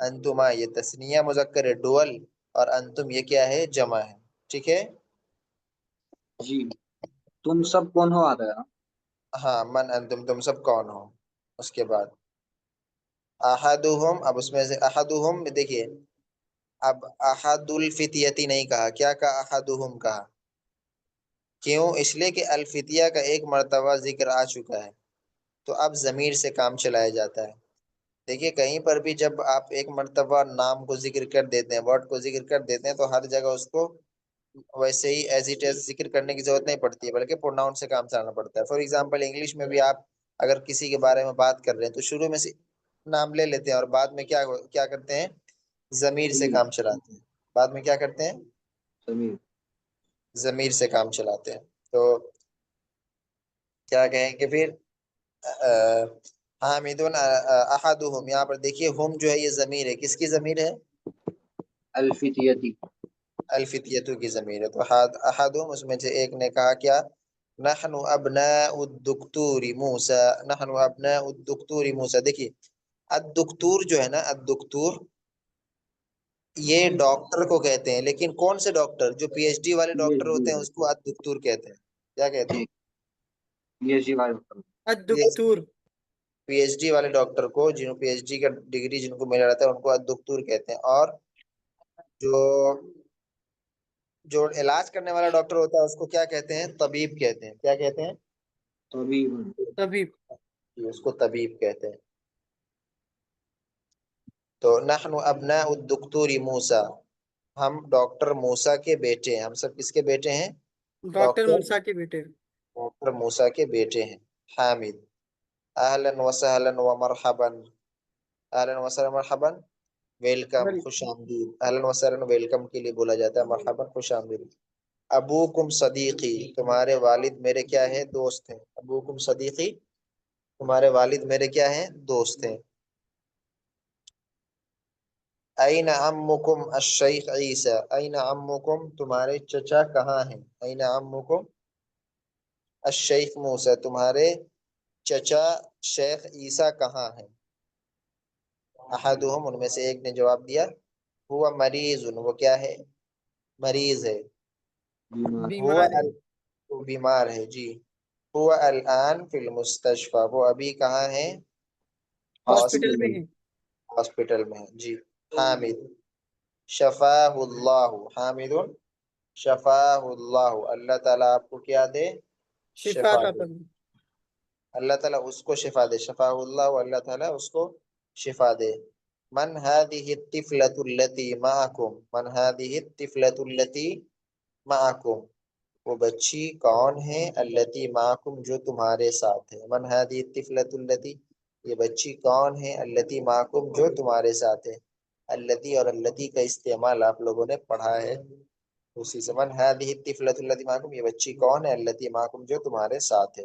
انتما یہ تثنیہ مذکر ہے ڈوئل، اور انتم یہ کیا ہے جمع ہے. ٹھیک ہے. جی تم سب کون ہو آتا ہے. ہاں من انتم تم سب کون ہو. اس کے بعد احدہم، اب اس میں سے احدہم دیکھیے اب احد الفتیتی نہیں کہا، کیا کہا احدہم کہا. کیوں؟ اس لیے کہ الفتیہ کا ایک مرتبہ ذکر آ چکا ہے تو اب ضمیر سے کام چلایا جاتا ہے. دیکھیے کہیں پر بھی جب آپ ایک مرتبہ نام کو ذکر کر دیتے ہیں، ورڈ کو ذکر کر دیتے ہیں، تو ہر جگہ اس کو ویسے ہی ایز اٹ از ذکر کرنے کی ضرورت نہیں پڑتی ہے، بلکہ پروناؤن سے کام چلانا پڑتا ہے. فار ایگزامپل انگلش میں بھی آپ اگر کسی کے بارے میں بات کر رہے ہیں تو شروع میں سے نام لے لیتے ہیں اور بعد میں کیا کرتے ہیں ضمیر سے کام چلاتے ہیں. بعد میں کیا کرتے ہیں سمیر. ضمیر سے کام چلاتے ہیں. تو کیا کہیں گے پھر حامدون احدہم. یہاں پر دیکھیے ہم جو ہے یہ ضمیر ہے، کس کی ضمیر ہے؟ الفتیتی، الفتیتو کی ضمیر ہے. تو احدہم اس میں سے ایک نے کہا کیا نحن ابناء الدکتور موسیٰ، نحن ابناء الدکتور موسیٰ. دیکھیے الدکتور جو ہے نا الدکتور یہ ڈاکٹر کو کہتے ہیں، لیکن کون سے ڈاکٹر؟ جو پی ایچ ڈی والے ڈاکٹر ہوتے ہیں اس کو الدکتور کہتے ہیں. کیا کہتے ہیں؟ یہ جی والے الدکتور. پی ایچ ڈی والے ڈاکٹر کو، جن کو پی ایچ ڈی کا ڈگری جن کو ملا رہتا ہے ان کو الدکتور کہتے ہیں. اور جو علاج کرنے والا ڈاکٹر ہوتا ہے اس کو کیا کہتے ہیں؟ طبیب کہتے ہیں. کیا کہتے ہیں؟ طبیب. طبیب. اس کو طبیب کہتے ہیں. تو نحن ابناء الدکتور موسیٰ، ہم ڈاکٹر موسیٰ کے بیٹے ہیں. ہم سب کس کے بیٹے ہیں؟ ڈاکٹر موسیٰ کے بیٹے. ڈاکٹر موسیٰ کے بیٹے ہیں. حامد اہلا وسہلا ومرحبا، اہلا وسہلا مرحبا ویلکم خوش آمدید. اہلا وسہلا ویلکم کے لیے بولا جاتا ہے، مرحبا خوش آمدید. ابوکم صدیقی تمہارے والد میرے کیا ہے دوست ہیں. ابوکم صدیقی تمہارے والد میرے کیا ہیں دوست ہیں. این عمکم الشیخ عیسیٰ، این عمکم تمہارے چچا کہاں ہیں. این عمکم الشیخ موسیٰ تمہارے چچا شیخ عیسیٰ کہاں ہیں. احدہم ان میں سے ایک نے جواب دیا ہوا مریض، وہ کیا ہے مریض ہے. بیمار ہے. وہ بیمار ہے. جی ہوا الان فی المستشفى، وہ ابھی کہاں ہے ہاسپٹل میں ہے. ہاسپٹل میں. جی حامد شفاہ اللہ، حامد شفاہ اللہ، اللہ تعالیٰ آپ کو کیا دے شفا عطا دے. فرمائے. اللہ تعالیٰ اس کو شفا دے. شفاہ اللہ، اللہ تعالیٰ اس کو شفا دے. من هذه الطفلة التي معكم، من هذه الطفلة التي معكم وہ بچی کون ہے التي معكم جو تمہارے ساتھ ہے. من هذه الطفلة التي یہ بچی کون ہے التي معكم جو تمہارے ساتھ ہے. التي اور التي کا استعمال آپ لوگوں نے پڑھا ہے اسی سے. من هذه الطفلة التي معكم یہ بچی کون ہے التي معكم جو تمہارے ساتھ ہے.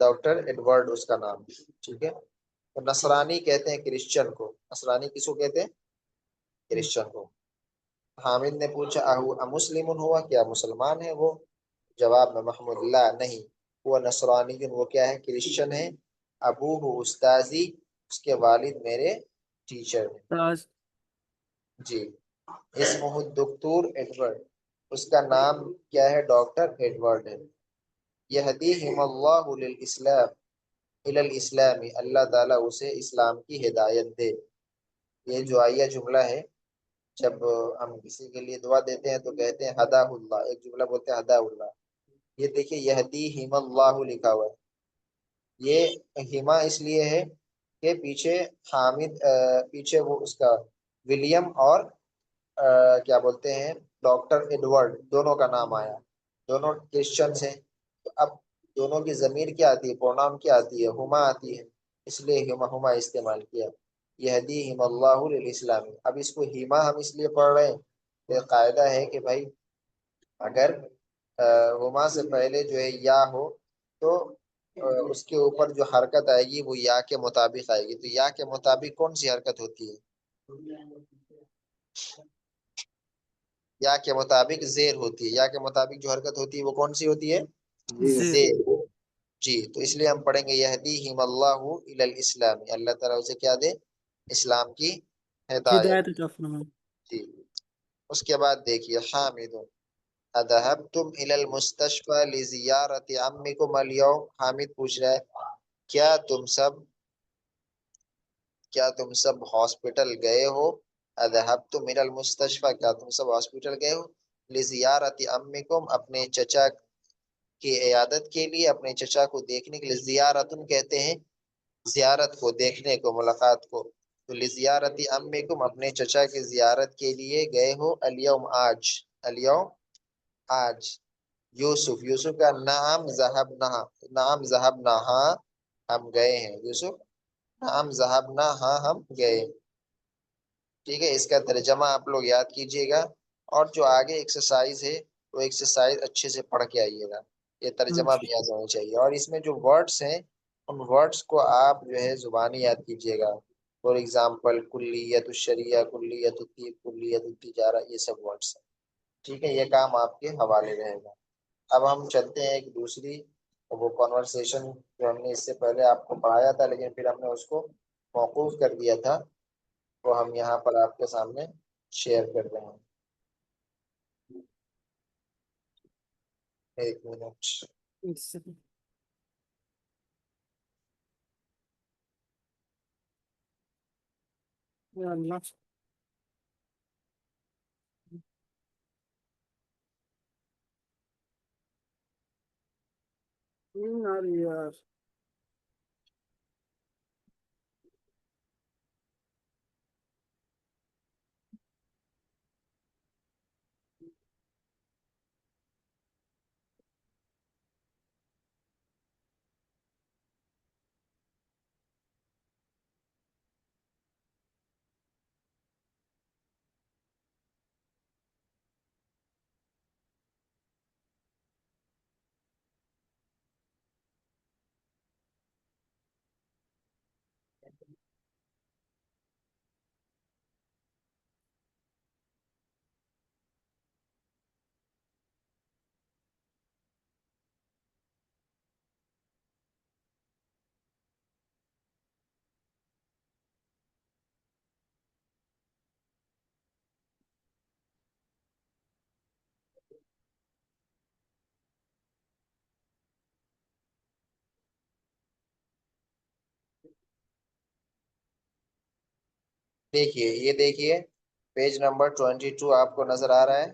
ڈاکٹر ایڈورڈ اس کا نام، ٹھیک ہے. تو نصرانی کہتے ہیں کرسچن کو، نصرانی کس کو کہتے ہیں؟ کرسچن کو. حامد نے پوچھا مسلم ہوا، کیا مسلمان ہے وہ؟ جواب میں محمود اللہ نہیں، وہ نصرانی، وہ کیا ہے؟ کرسچن ہے. ابوہ استاذی، اس کے والد میرے ٹیچر ہیں. راز جی. اسمہ الدکتور ایڈورڈ، اس کا نام کیا ہے؟ ڈاکٹر ایڈورڈ ہے. یہدیہم اللہ للاسلام الاسلام، اللہ تعالیٰ اسے اسلام کی ہدایت دے. یہ جو آئیہ جملہ ہے، جب ہم کسی کے لیے دعا دیتے ہیں تو کہتے ہیں ہدا اللہ، ایک جملہ بولتے ہیں ہدا اللہ. یہ دیکھیے یہدیہم اللہ لکھا ہوا ہے. یہ ہما اس لیے ہے کہ پیچھے حامد پیچھے وہ اس کا ولیم اور کیا بولتے ہیں ڈاکٹر ایڈورڈ دونوں کا نام آیا، دونوں کرسچنس ہیں. تو اب دونوں کی ضمیر کیا آتی ہے؟ پرونام کیا آتی ہے؟ ہما آتی ہے، اس لیے ہما استعمال کیا. یہدیہم اللہ للاسلام. اب اس کو ہما ہم اس لیے پڑھ رہے ہیں، یہ قاعدہ ہے کہ بھائی اگر ہما سے پہلے جو ہے یا ہو تو اس کے اوپر جو حرکت آئے گی وہ یا کے مطابق آئے گی. تو یا کے مطابق کون سی حرکت ہوتی ہے؟ یا کے مطابق زیر ہوتی ہے. یا کے مطابق جو حرکت ہوتی ہے وہ کون سی ہوتی ہے؟ زیر. زیر. جی. تو اس لیے ہم پڑھیں گے یہدیہم اللہ الی الاسلام، اللہ تعالیٰ اسے کیا دے؟ اسلام کی ہدایت. ہدایت عطا فرمائے. جی. اس کے بعد دیکھیے حامد اذهبتم الى المستشفى لزیارت عمکم اليوم. حامد پوچھ رہا ہے کیا تم سب ہاسپٹل گئے ہو؟ اذهبتم الى المستشفى، کیا تم سب ہاسپٹل گئے ہو؟ لزیارت عمکم، اپنے چچا کی عیادت کے لیے، اپنے چچا کو دیکھنے کے لیے. زیارتن کہتے ہیں زیارت کو، دیکھنے کو، ملاقات کو. تو لزیارت عمکم، اپنے چچا کی زیارت کے لیے گئے ہو. الیوم آج، الیوم آج. یوسف کا نعم ذهبنا، نعم ذهبنا ہاں ہم گئے ہیں. یوسف نعم ذهبنا ہاں ہم گئے. ٹھیک ہے. اس کا ترجمہ آپ لوگ یاد کیجئے گا، اور جو آگے ایکسرسائز ہے وہ ایکسرسائز اچھے سے پڑھ کے آئیے گا. یہ ترجمہ بھی یاد ہونا چاہیے، اور اس میں جو ورڈز ہیں ان ورڈز کو آپ جو ہے زبانی یاد کیجئے گا. فور ایگزامپل کلیت الشریعہ، کلیت الطب، کلیت التجارہ، یہ سب ورڈز ہیں. ٹھیک ہے. یہ کام آپ کے حوالے رہے گا. اب ہم چلتے ہیں ایک دوسری وہ کانورسیشن جو ہم نے اس سے پہلے آپ کو پڑھایا تھا لیکن پھر ہم نے اس کو موقوف کر دیا تھا، وہ ہم یہاں پر آپ کے سامنے شیئر کر رہے ہیں. ایک منٹ. یا اللہ. یار دیکھیے، یہ دیکھیے پیج نمبر 22 آپ کو نظر آ رہا ہے.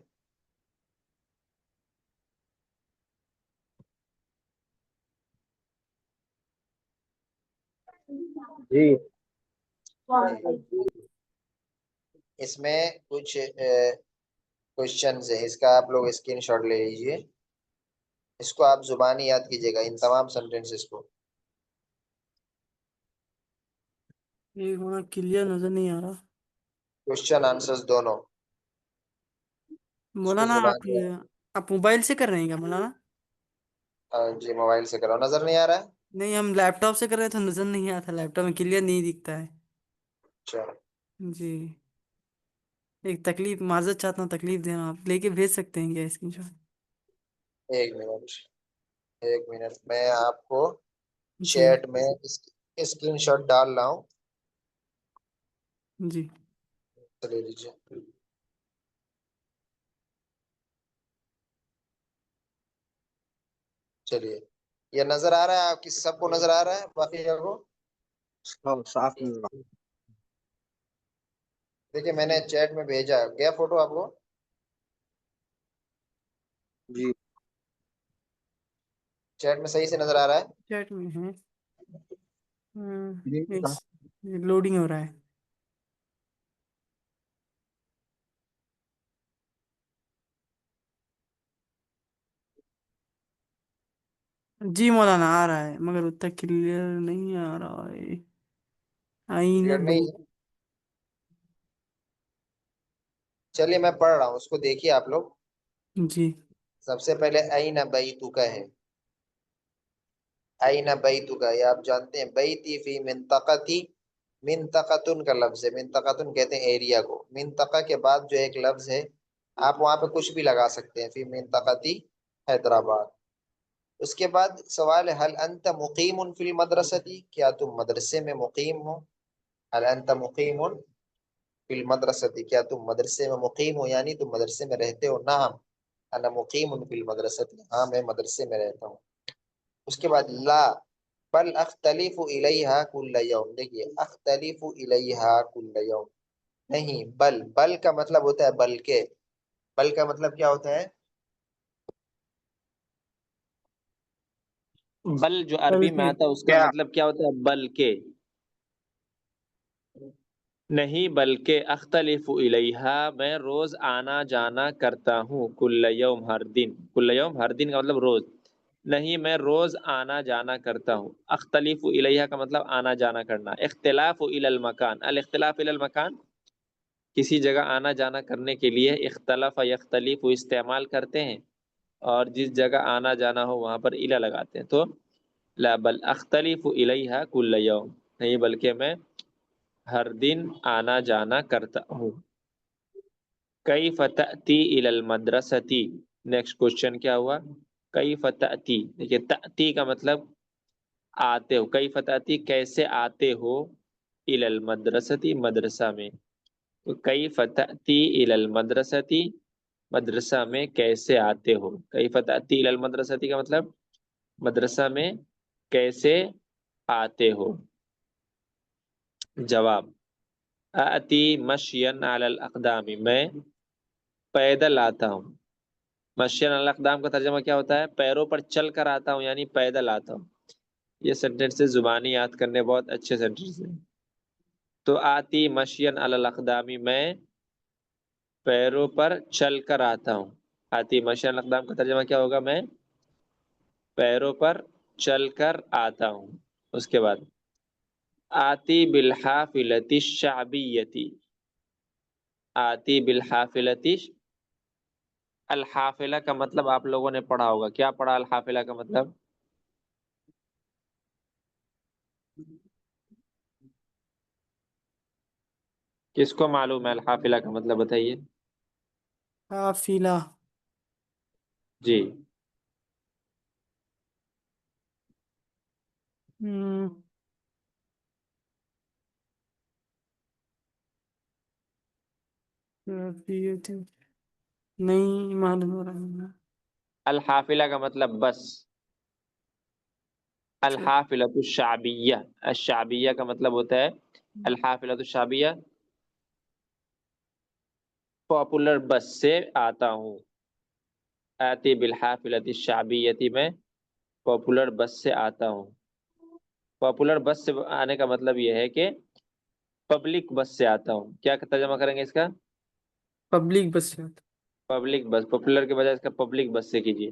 جی. اس میں کچھ کوشچنز ہیں، اس کا آپ لوگ اسکرین شاٹ لے لیجئے. اس کو آپ زبانی یاد کیجئے گا، ان تمام سینٹینسز کو. یہ ہونا کلیئر نظر نہیں آ رہا. کوشچن آنسرز دونوں. اس کو مولانا زبانی یاد. آپ موبائل سے کر رہے ہیں کیا مولانا؟ جی موبائل سے کرو. نظر نہیں آ رہا ہے؟ نہیں ہم لیپ ٹاپ سے کر رہے تو نظر نہیں آتا، لیپ ٹاپ میں کلیئر نہیں دکھتا ہے. اچھا جی ایک تکلیف، معذرت چاہتا ہوں تکلیف دینا، آپ لے کے بھیج سکتے ہیں کیا اسکرین شاٹ؟ ایک منٹ میں آپ کو جی چیٹ میں اسکرین شاٹ ڈال رہا ہوں. جی چلے لیجیے. چلیے یہ نظر آ رہا ہے آپ کی سب کو نظر آ رہا ہے باقی کو؟ صاف نظر آ- دیکھیے میں نے چیٹ میں بھیجا گیا فوٹو آپ کو. جی چیٹ میں صحیح سے نظر آ رہا ہے. چیٹ میں ہے. جی لوڈنگ ہو رہا ہے. جی مولانا آ رہا ہے مگر اتنا کلیئر نہیں آ رہا ہے. آئینہ کلیئر بھائی نہیں ہے. چلیے میں پڑھ رہا ہوں اس کو دیکھیے آپ لوگ. جی سب سے پہلے این بیتک ہے. این بیتک یہ آپ جانتے ہیں. بیتی فی منطقتی، منطقتن کا لفظ ہے. منطقتن کہتے ہیں ایریا کو. منطقہ کے بعد جو ایک لفظ ہے آپ وہاں پہ کچھ بھی لگا سکتے ہیں. فی منطقتی حیدرآباد. اس کے بعد سوال ہے حل انت مقیم فی المدرستی، کیا تم مدرسے میں مقیم ہو؟ حل انت مقیم فی المدرستی، کیا تم مدرسے میں مقیم ہو یعنی تم مدرسے میں رہتے ہو؟ نعم انا مقیم فی المدرستی، ہاں میں مدرسے میں رہتا ہوں. اس کے بعد لا بل اختلف الیہا کل یوم. دیکھیے اختلف الیہا کل یوم نہیں، بل. بل کا مطلب ہوتا ہے بلکہ. بل کا مطلب کیا ہوتا ہے؟ بل جو عربی میں آتا ہے اس کا کیا مطلب کیا ہوتا ہے؟ بلکہ نہیں، بلکہ اختلف الیہا میں روز آنا جانا کرتا ہوں. کل یوم ہر دن. کل یوم ہر دن کا مطلب روز. نہیں میں روز آنا جانا کرتا ہوں. اختلف الیہا کا مطلب آنا جانا کرنا. اختلاف الی المکان، الاختلاف الی المکان کسی جگہ آنا جانا کرنے کے لیے اختلاف یختلف استعمال کرتے ہیں، اور جس جگہ آنا جانا ہو وہاں پر الی لگاتے ہیں. تو لا بل اختلف الیہا کل یوم، نہیں بلکہ میں ہر دن آنا جانا کرتا ہوں. کیف تأتی الی المدرستی، نیکسٹ کوشچن کیا ہوا؟ کیف تأتی. دیکھیے تأتی کا مطلب آتے ہو. کیف تأتی کیسے آتے ہو؟ الی المدرستی مدرسہ میں. تو کیف تأتی الی المدرستی مدرسہ میں کیسے آتے ہو. کیف تأتی الی المدرستی کا مطلب مدرسہ میں کیسے آتے ہو. جواب آتی مشین علی الاقدام، میں پیدل آتا ہوں. مشین علی الاقدام کا ترجمہ کیا ہوتا ہے؟ پیروں پر چل کر آتا ہوں یعنی پیدل آتا ہوں. یہ سینٹینس زبانی یاد کرنے بہت اچھے سینٹینس ہیں. تو آتی مشین علی الاقدام میں پیروں پر چل کر آتا ہوں. آتی مشین علی الاقدام کا ترجمہ کیا ہوگا؟ میں پیروں پر چل کر آتا ہوں. اس کے بعد آتی بالحافلۃ الشعبیۃ. آتی بالحافلۃ، الحافلہ کا مطلب آپ لوگوں نے پڑھا ہوگا. کیا پڑھا الحافلہ کا مطلب؟ کس کو معلوم ہے الحافلہ کا مطلب؟ بتائیے. قافلہ. جی ہم، قافیت. نہیں معلوم ہو رہا ہے. الحافلہ کا مطلب بس. الحافلۃ الشعبیہ، الشعبیہ کا مطلب ہوتا ہے الحافلۃ الشعبیہ پاپولر بس سے آتا ہوں. آتی بالحافلۃ الشعبیۃ میں پاپولر بس سے آتا ہوں. پاپولر بس سے آنے کا مطلب یہ ہے کہ پبلک بس سے آتا ہوں. کیا ترجمہ کریں گے اس کا؟ پبلک بس سے آتا. پبلک بس. پاپولر کے بجائے اس کا پبلک بس سے کیجیے.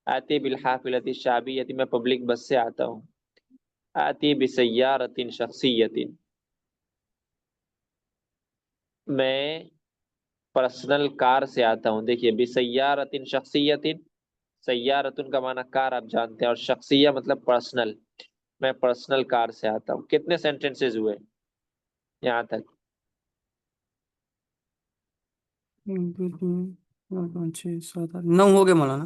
آتی بالحافلۃ الشعبیۃ میں پبلک بس سے آتا ہوں. آتی بسیارۃ شخصیۃ میں پرسنل کار سے آتا ہوں. دیکھیے بسیارۃ شخصیۃ، سیارۃ کا معنی کار آپ جانتے ہیں، اور شخصیہ مطلب پرسنل. میں پرسنل کار سے آتا ہوں. کتنے سینٹینسز ہوئے یہاں تک؟ 9 ہو گئے مولانا.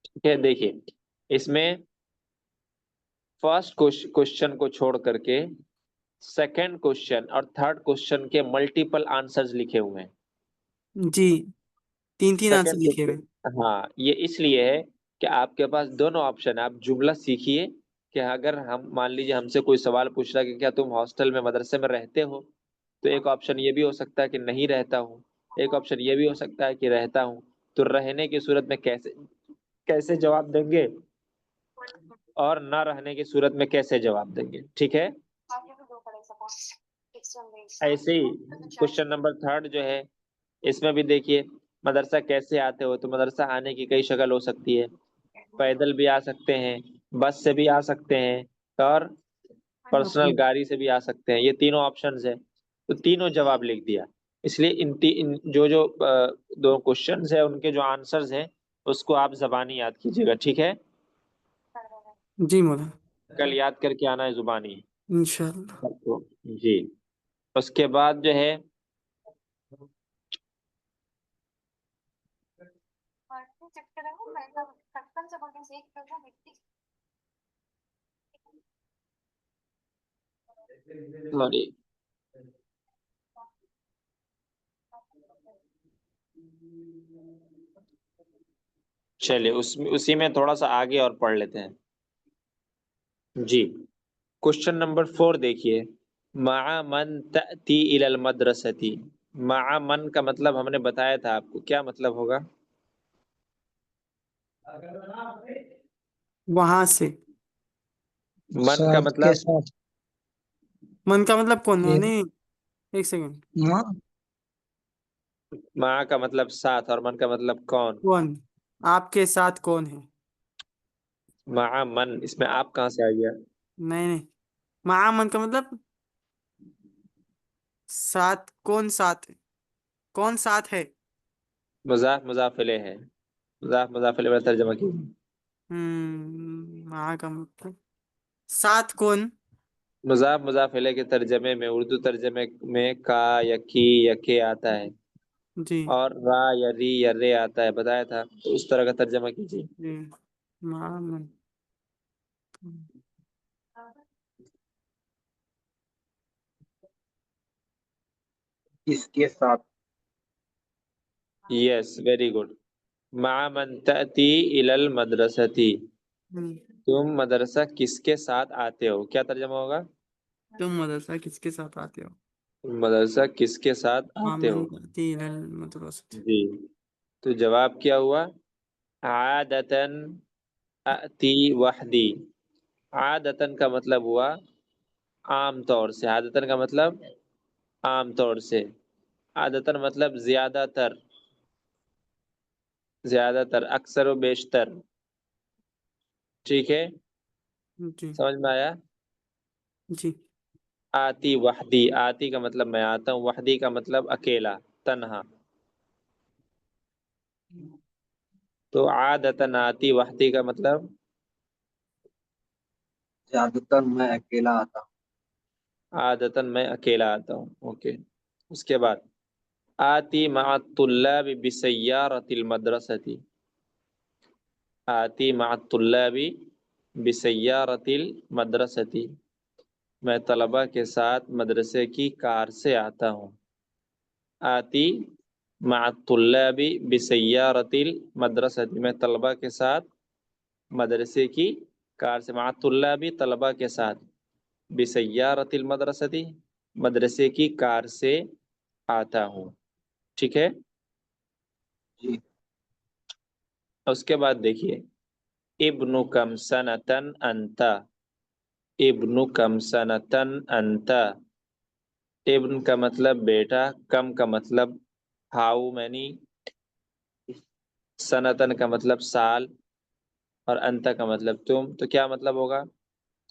ٹھیک ہے، دیکھیے اس میں فرسٹ کوشچن کو چھوڑ کر کے سیکنڈ کوشچن اور تھرڈ کوشچن کے ملٹیپل آنسرز لکھے ہوئے ہیں. جی 3 آنسر سیکنڈ لکھے ہوئے. ہاں، یہ اس لیے ہے کہ آپ کے پاس دونوں آپشن ہے. آپ جملہ سیکھیے کہ اگر ہم مان لیجیے ہم سے کوئی سوال پوچھ رہا ہے کہ کیا تم ہاسٹل میں مدرسے میں رہتے ہو، تو ایک آپشن یہ بھی ہو سکتا ہے کہ نہیں رہتا ہوں، ایک آپشن یہ بھی ہو سکتا ہے کہ رہتا ہوں. تو رہنے کی صورت میں کیسے جواب دیں گے اور نہ رہنے کی صورت میں کیسے جواب دیں گے. ٹھیک ہے، ایسے ہی کوشچن نمبر تھرڈ جو ہے اس میں بھی دیکھیے مدرسہ کیسے آتے ہو، تو مدرسہ آنے کی کئی شکل ہو سکتی ہے. پیدل بھی آ سکتے ہیں، بس سے بھی آ سکتے ہیں، اور پرسنل گاڑی سے بھی آ سکتے ہیں. یہ تینوں آپشنز ہیں، تو تینوں جواب لکھ دیا. اس لیے جو دو کوشچنز ہیں ان کے جو آنسرز ہیں اس کو آپ زبانی یاد کیجیے گا. ٹھیک ہے، جی مولانا کل یاد کر کے آنا ہے زبانی. انشاءاللہ. جی، اس کے بعد جو ہے سوری چلیے اسی میں تھوڑا سا آگے اور پڑھ لیتے ہیں. جی، کوشچن نمبر 4 دیکھیے. مع من تأتی الى المدرستی. مع من کا مطلب ہم نے بتایا تھا آپ کو، کیا مطلب ہوگا؟ وہاں سے. من کا مطلب من کا مطلب کون ہے؟ نہیں ایک سیکنڈ. مع کا مطلب ساتھ اور من کا مطلب کون. کون آپ کے ساتھ کون ہے؟ مع من، اس میں آپ کہاں سے آ گیا؟ نہیں مع من کا مطلب ساتھ. کون ساتھ؟ کون ساتھ ہے؟ مضاف الیہ ہے. مضاف الیہ میں ترجمہ کیجیے. مع کا مطلب ساتھ کون؟ مضاف الیہ کے ترجمے میں اردو ترجمے میں کا یا کی یا کے آتا ہے، جی اور را یا ری یا رے آتا ہے، بتایا تھا. تو اس طرح کا ترجمہ کیجیے. جی مع من. اس کے ساتھ. یس، ویری گڈ. مع من تأتی الی المدرستی. تم مدرسہ کس کے ساتھ آتے ہو، کیا ترجمہ ہوگا؟ تم مدرسہ کس کے ساتھ آتے ہو؟ تم مدرسہ کس کے ساتھ مع آتے من ہو. تأتی الی المدرسة. جی، تو جواب کیا ہوا؟ عادتاً آتی وحدی. عادتاً کا مطلب ہوا عام طور سے. عادتاً کا مطلب عام طور سے. عادتاً مطلب زیادہ تر، زیادہ تر، اکثر و بیشتر. ٹھیک ہے، جی سمجھ میں آیا؟ جی آتی وحدی. آتی کا مطلب میں آتا ہوں، وحدی کا مطلب اکیلا، تنہا. تو عادتاً آتی وحدی کا مطلب زیادہ تر میں اکیلا آتا ہوں. عادتاً میں اکیلا آتا ہوں. اوکے، اس کے بعد آتی مع الطلاب بسیارة المدرسة. آتی مع الطلاب بسیارة المدرسة. میں طلبہ کے ساتھ مدرسے کی کار سے آتا ہوں. آتی مع الطلاب بسیارة المدرسة. میں طلبہ کے ساتھ مدرسے کی کار سے. مع الطلاب طلبہ کے ساتھ، بسیارة المدرسة مدرسے کی کار سے آتا ہوں. ٹھیک ہے، جی. اس کے بعد دیکھیے ابن کم سنتن انتا. ابن کم سنتن انتا. ابن کا مطلب بیٹا، کم کا مطلب ہاؤ مینی، سنتن کا مطلب سال، اور انتا کا مطلب تم. تو کیا مطلب ہوگا؟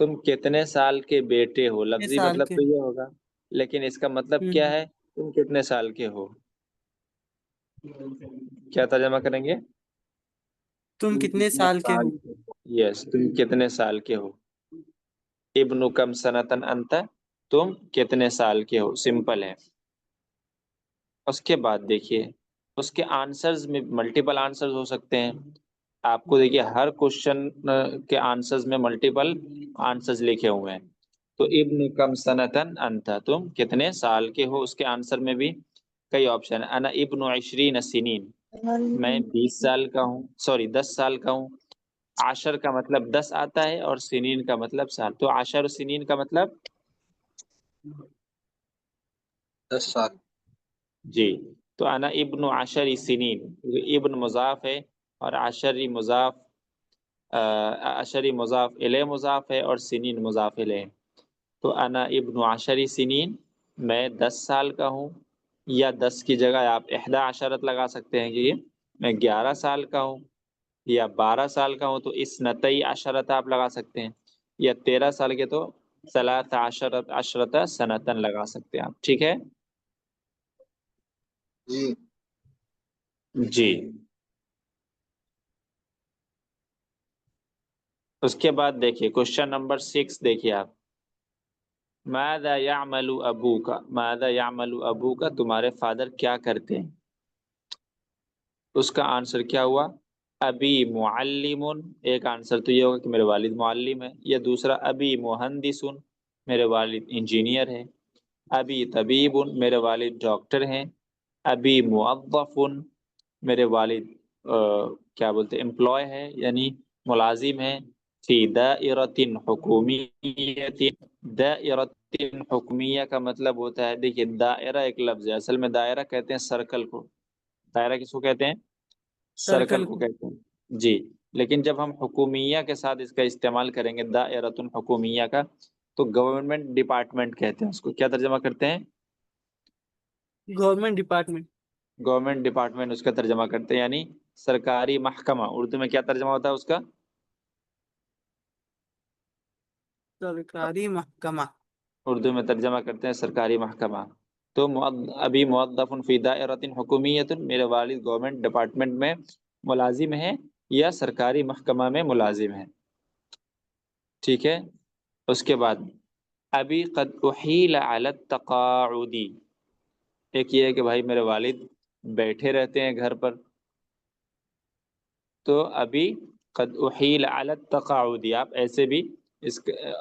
تم کتنے سال کے بیٹے ہو. لفظی سال مطلب کے. تو یہ ہوگا، لیکن اس کا مطلب کیا ہے؟ تم کتنے سال کے ہو. کیا ترجمہ کریں گے؟ تم کتنے سال کے ہو. یس، تم کتنے سال کے ہو. ابن کم سنتن انت، تم کتنے سال کے ہو، سمپل ہے۔ اس کے بعد دیکھیے اس کے آنسرز میں ملٹیپل آنسرز ہو سکتے ہیں، آپ کو دیکھیے ہر کوشچن کے آنسرز میں ملٹیپل آنسرز لکھے ہوئے ہیں۔ تو ابن کم سنتن انت، تم کتنے سال کے ہو، اس کے آنسر میں بھی کئی آپشن ہے۔ انا ابن 20 سنین، میں 20 سال کا ہوں، سوری 10 سال کا ہوں۔ عشر کا مطلب 10 آتا ہے اور سنین کا مطلب سال، تو عشر سنین کا مطلب 10 سال۔ جی، تو انا ابن 10 سنین، ابن مضاف ہے اور عشری مضاف عشری مضاف الیہ مضاف ہے اور سنین مضاف الیہ، تو انا ابن 10 سنین، میں 10 سال کا ہوں، یا 10 کی جگہ آپ 11 لگا سکتے ہیں کہ میں 11 سال کا ہوں، یا 12 سال کا ہوں تو اثنتی عشرت آپ لگا سکتے ہیں، یا 13 سال کے تو 13 سنتن لگا سکتے ہیں آپ، ٹھیک ہے جی جی۔ اس کے بعد دیکھیے کوشچن نمبر 6 دیکھیے آپ، ماذا یعمل ابوک، ماذا یعمل ابوک، تمہارے فادر کیا کرتے ہیں، اس کا آنسر کیا ہوا، ابی معلم، ایک آنسر تو یہ ہوگا کہ میرے والد معلم ہے، یا دوسرا ابی مہندس، میرے والد انجینئر ہیں، ابی طبیب، میرے والد ڈاکٹر ہیں، ابی موظف، میرے والد کیا بولتے امپلائے ہے یعنی ملازم ہے، فی دائرۃ حکومیۃ، دائرۃ حکومیہ کا مطلب ہوتا ہے، دیکھیے دائرہ ایک لفظ ہے، اصل میں دائرہ کہتے ہیں سرکل کو، دائرہ کس کو کہتے ہیں، سرکل سرکل کو کو۔ کہتے ہیں جی، لیکن جب ہم حکومیہ کے ساتھ اس کا استعمال کریں گے دائرۃ حکومیہ کا، تو گورنمنٹ ڈپارٹمنٹ کہتے ہیں اس کو، کیا ترجمہ کرتے ہیں، گورنمنٹ ڈپارٹمنٹ۔ گورنمنٹ ڈپارٹمنٹ اس کا ترجمہ کرتے ہیں، یعنی سرکاری محکمہ، اردو میں کیا ترجمہ ہوتا ہے اس کا، سرکاری محکمہ۔ اردو میں ترجمہ کرتے ہیں سرکاری محکمہ۔ تو ابھی موظف فی دائرۃ حکومیۃ، میرے والد گورنمنٹ ڈپارٹمنٹ میں ملازم ہیں یا سرکاری محکمہ میں ملازم ہیں، ٹھیک ہے۔ اس کے بعد ابھی قد احیل علی التقاعد، ایک یہ ہے کہ بھائی میرے والد بیٹھے رہتے ہیں گھر پر، تو ابھی قد احیل علی التقاعد، آپ ایسے بھی اس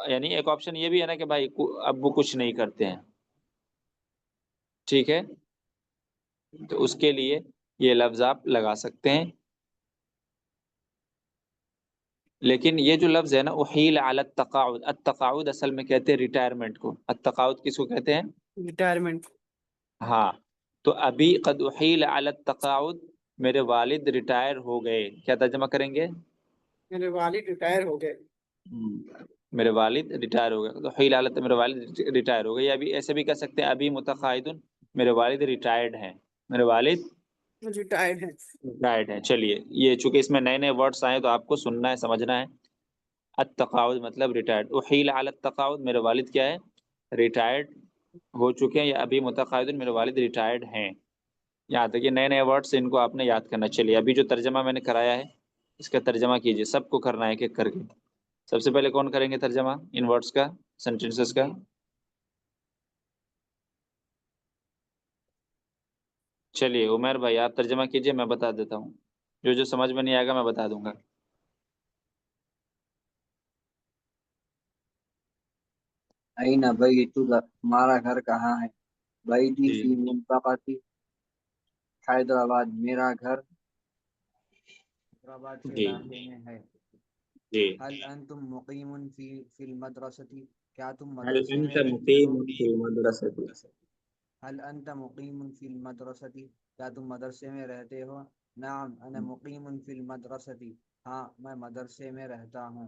یعنی ایک آپشن یہ بھی ہے نا کہ بھائی ابو کچھ نہیں کرتے ہیں، ٹھیک ہے، تو اس کے لیے یہ لفظ آپ لگا سکتے ہیں، لیکن یہ جو لفظ ہے نا احیل علی التقاعد، التقاعد اصل میں کہتے ہیں ریٹائرمنٹ کو، التقاعد کس کو کہتے ہیں، ریٹائرمنٹ۔ ہاں، تو ابھی قد احیل علی التقاعد، میرے والد ریٹائر ہو گئے، کیا ترجمہ کریں گے، میرے والد ریٹائر ہو گئے۔ میرے والد ریٹائر ہو گئے، تو حیل حالت میرے والد ریٹائر ہو گئے، یا ابھی ایسے بھی کہہ سکتے ہیں ابھی متقاعد، میرے والد ریٹائرڈ ہیں، میرے والد ریٹائرڈ ہے۔ ریٹائرڈ ہیں۔ چلیے یہ چونکہ اس میں نئے نئے ورڈس آئے تو آپ کو سننا ہے سمجھنا ہے، التقاعد مطلب ریٹائرڈ، احیل علی التقاعد، میرے والد کیا ہے، ریٹائرڈ ہو چکے ہیں، یا ابھی متقاعد، میرے والد ریٹائرڈ ہیں، یہاں تک یہ نئے نئے ورڈس ان کو آپ نے یاد کرنا۔ چلیے ابھی جو ترجمہ میں نے کرایا ہے اس کا ترجمہ کیجیے، سب کو کرنا ہے ایک ایک کر کے۔ سب سے پہلے کون کریں گے ترجمہ ان ورڈس کا، سینٹینسز کا، چلیے عمیر بھائی آپ ترجمہ کیجیے، میں بتا دیتا ہوں، جو جو سمجھ میں نہیں آئے گا میں بتا دوں گا۔ این بیتک، تمہارا گھر کہاں ہے، بیتی جی فی منطقتی حیدرآباد، میرا گھر حیدرآباد کے جی علاقے میں ہے۔ جی، هل انتم مقیم فی المدرسة، کیا تم هل مدرسے انت میں رہتے ہو، مقیم فی المدرسة، هل انت مقیم فی المدرسة، کیا تم مدرسے میں رہتے ہو، نعم انا مقیم فی المدرسة، ہاں میں مدرسے میں رہتا ہوں،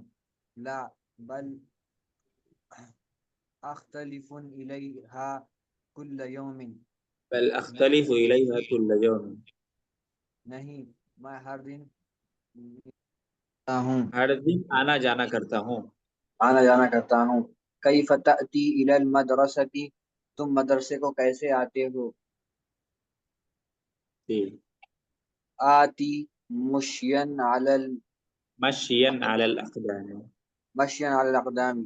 لا بل اختلف الیہا کل یوم، بل اختلف الیہا کل یوم، نہیں میں ہر دن ہوں، ہر دن آنا جانا کرتا ہوں، آنا جانا کرتا ہوں، کیف تأتی الی المدرسة، تم مدرسے کو کیسے آتے ہو، جی، آتی مشین علی مشیا علی الاقدام، مشین علی الاقدام،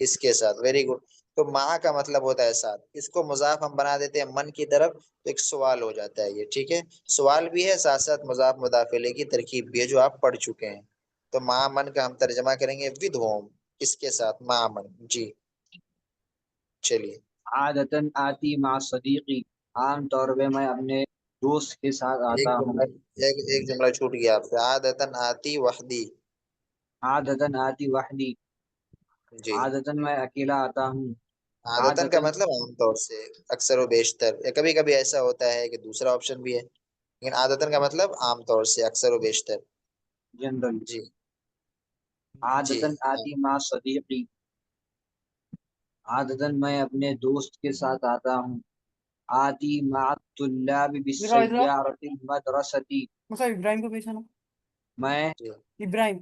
اس کے ساتھ. Very good. تو مع کا مطلب ہوتا ہے ساتھ. اس کو مضاف ہم بنا دیتے ہیں من کی طرف تو ایک سوال ہو جاتا ہے یہ. ٹھیک ہے, سوال بھی ہے ساتھ ساتھ مضاف مضاف الیہ کی ترکیب بھی ہے جو آپ پڑھ چکے ہیں. تو مع من کا ہم ترجمہ کریں گے ود ہوم, اس کے ساتھ مع من. جی چلیے. عادتاً آتی مع صدیقی، عام طور پہ میں اپنے دوست کے ساتھ ایک آتا ہوں. جملہ ایک جملہ چھوٹ گیا آپ سے. عادتاً آتی وحدی. عادتاً آتی وحدی، جی, عادتاً میں اکیلا آتا ہوں. عادتاً کا عادتاً مطلب عام طور سے, اکثر و بیشتر, یا کبھی کبھی ایسا ہوتا ہے کہ دوسرا آپشن بھی ہے, لیکن عادتاً کا مطلب عام طور سے, اکثر و بیشتر. جنرل. جی جی. عادتاً آتی مع صدیقی، عادتاً میں اپنے دوست کے ساتھ آتا ہوں. آتی مع الطلاب بالسیارة المدرستی، مصعب ابراہیم کو بھیجنا. میں جی. ابراہیم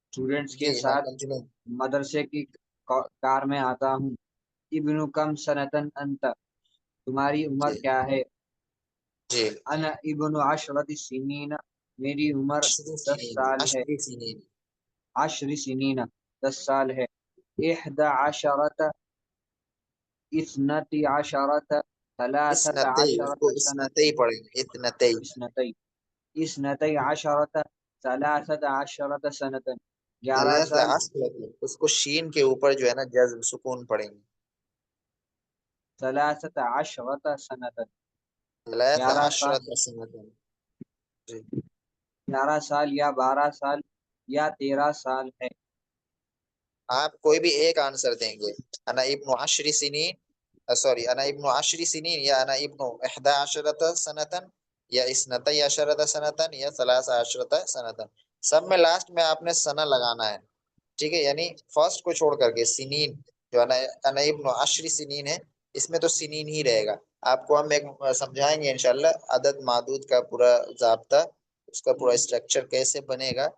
اسٹوڈینٹس کے جی ہاں ساتھ کنٹینیو. مدرسے کی کار میں آتا ہوں. ابن کم سنتن انت، تمہاری عمر جی کیا ہے؟ جی. انا ابن عشرت سنین، میری عمر 10 سال ہے. 10 سنین، 10 سال ہے. 11 اثنتی عشرت، 13 اس کو سنت. اسنتئی پڑھیں گے, اتنتئی. اثنتی عشرت 13 سنت، 11 ثلاث سال. عشرۃ, اس کو شین کے اوپر جو ہے نا جزم سکون پڑیں گے. 13 سنت، ثلاث 11 سال. عشرۃ سنۃ. جی. 11 سال یا 12 سال یا 13 سال ہے. آپ کوئی بھی ایک آنسر دیں گے. انا ابن عشر سنین, سوری, انا ابن عشر سنین یا انا ابن 11 سنتن یا اثنتی عشرۃ سنتن یا 13 عشرۃ سنتن. سب میں لاسٹ میں آپ نے سنہ لگانا ہے. ٹھیک ہے, یعنی فرسٹ کو چھوڑ کر کے سنین جو انا ابن عشر سنین ہے, اس میں تو سنین ہی رہے گا. آپ کو ہم ایک سمجھائیں گے انشاءاللہ عدد معدود کا پورا ضابطہ, اس کا پورا اسٹرکچر کیسے بنے گا,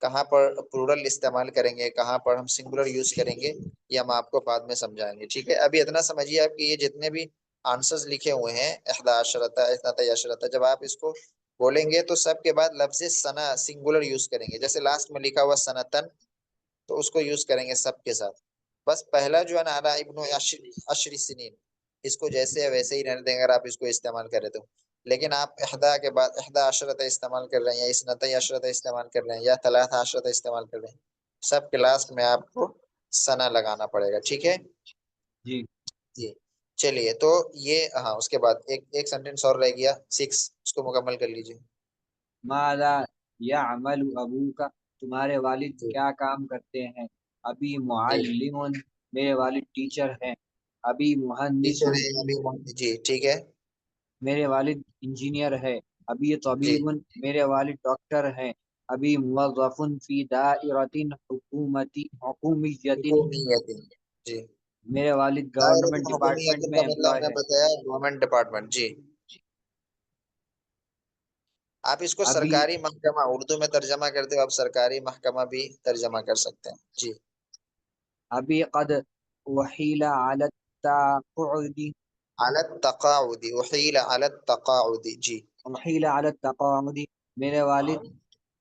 کہاں پر پلورل استعمال کریں گے, کہاں پر ہم سنگولر یوز کریں گے, یہ ہم آپ کو بعد میں سمجھائیں گے. ٹھیک ہے, ابھی اتنا سمجھیے آپ کہ یہ جتنے بھی آنسرز لکھے ہوئے ہیں 11 اثنتی عشرۃ, جب آپ اس کو بولیں گے تو سب کے بعد لفظ سنا سنگولر یوز کریں گے. جیسے لاسٹ میں لکھا ہوا سنتن, تو اس کو یوز کریں گے سب کے ساتھ. بس پہلا جو ہے نا انا ابن عشر سنین, اس کو جیسے ویسے ہی رہنے دیں اگر آپ اس کو استعمال کریں تو. لیکن آپ احدا کے بعد 11 استعمال کر رہے ہیں, یا اثنتی عشرۃ استعمال کر رہے ہیں, یا 13 عشرۃ استعمال کر رہے ہیں, سب کے لاسٹ میں آپ کو سنا لگانا پڑے گا. ٹھیک ہے جی. جی. چلیے, تو یہ ہاں, اس کے بعد ایک سینٹینس اور رہ گیا 6, اس کو مکمل کر لیجیے. ماذا یعمل ابوک، تمہارے والد جی. کیا کام کرتے ہیں؟ ابھی جی, معلم، میرے والد ٹیچر ہیں. ابھی مہندس، ٹیچر ہے ابھی. جی ٹھیک ہے. میرے والد انجینئر ہے. ابھی جی, طبیب، میرے والد ڈاکٹر ہیں. ابھی موظف فی دائرۃ حکومیت، حکومیت. جی. میرے والد دائرۃ گورنمنٹ حکومیت ڈپارٹمنٹ کا میں مطلب امپلائے نے ہے. بتایا گورنمنٹ ڈپارٹمنٹ. جی. آپ اس کو ابھی سرکاری محکمہ اردو میں ترجمہ کرتے ہو, آپ سرکاری محکمہ بھی ترجمہ کر سکتے ہیں. جی. ابھی قد وحیل علی التقاعد، علی التقاعد, احیل علی التقاعد. جی. وحیل علی التقاعد، میرے والد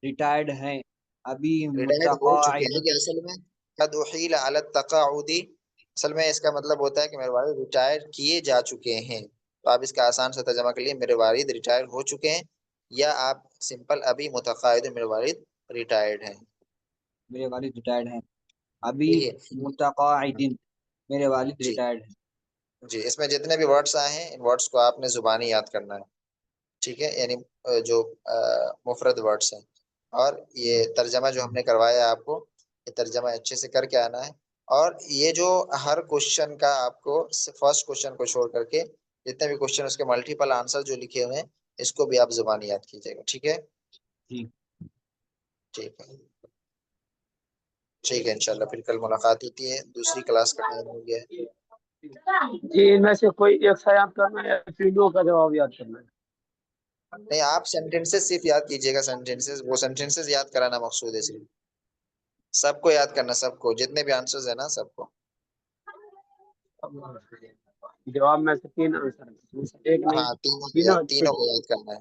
ریٹائرڈ ہیں. ابھی ریٹائرڈ ہو چکے متقاعد، ہیں کہ اصل میں قد احیل علی التقاعد, اصل میں اس کا مطلب ہوتا ہے کہ میرے والد ریٹائر کیے جا چکے ہیں. تو آپ اس کا آسان سے ترجمہ کر لیے میرے والد ریٹائر ہو چکے ہیں, یا آپ سمپل ابھی متقاعد میرے والد ریٹائرڈ ہیں. میرے والد ریٹائرڈ ہیں. ابھی ٹھیک ہے. متقاعد، میرے والد جی. ریٹائرڈ ہیں. جی, اس میں جتنے بھی ورڈس آئے ہیں ان ورڈس کو آپ نے زبانی یاد کرنا ہے. ٹھیک ہے, یعنی جو مفرد ورڈس ہیں. اور یہ ترجمہ جو ہم نے کروایا آپ کو, یہ ترجمہ اچھے سے کر کے آنا ہے. اور یہ جو ہر کوشچن کا آپ کو فرسٹ کوشچن کو چھوڑ کر کے جتنے بھی کوشچن اس کے ملٹیپل آنسر جو لکھے ہوئے ہیں, اس کو بھی آپ زبانی یاد کیجیے گا. ٹھیک ہے. جی. ٹھیک ہے. ٹھیک ہے, انشاءاللہ پھر کل ملاقات ہوتی ہے. دوسری کلاس کا ٹائم ہو گیا ہے. جی ان میں سے کوئی ایک سا یاد کرنا ہے یا تینوں کا جواب یاد کرنا ہے؟ نہیں, آپ سینٹینسز صرف یاد کیجیے گا. سینٹینسز, وہ سینٹینسز یاد کرانا مقصود ہے صرف. سب کو یاد کرنا, سب کو, جتنے بھی آنسرز ہیں نا سب کو. جواب میں سے 3 آنسر ایک نہیں، ہاں, تینوں تینوں. کو یاد کرنا ہے.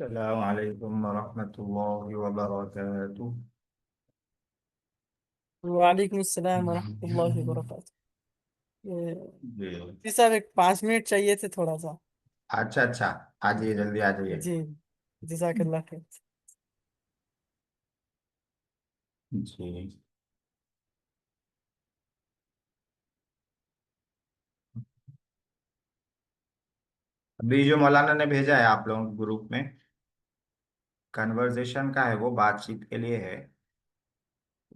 السلام عليكم ورحمة الله وبركاته. وعلیکم السلام ورحمۃ اللہ وبرکاتہ. جی جی صاحب ایک 5 منٹ چاہیے تھے تھوڑا سا. اچھا اچھا، آ جائیے جلدی آ جائیے. جی جزاک اللہ خیر. جی ابھی جو مولانا نے بھیجا ہے آپ لوگوں کے گروپ میں، کنورزیشن کا ہے، وہ بات چیت کے لیے ہے.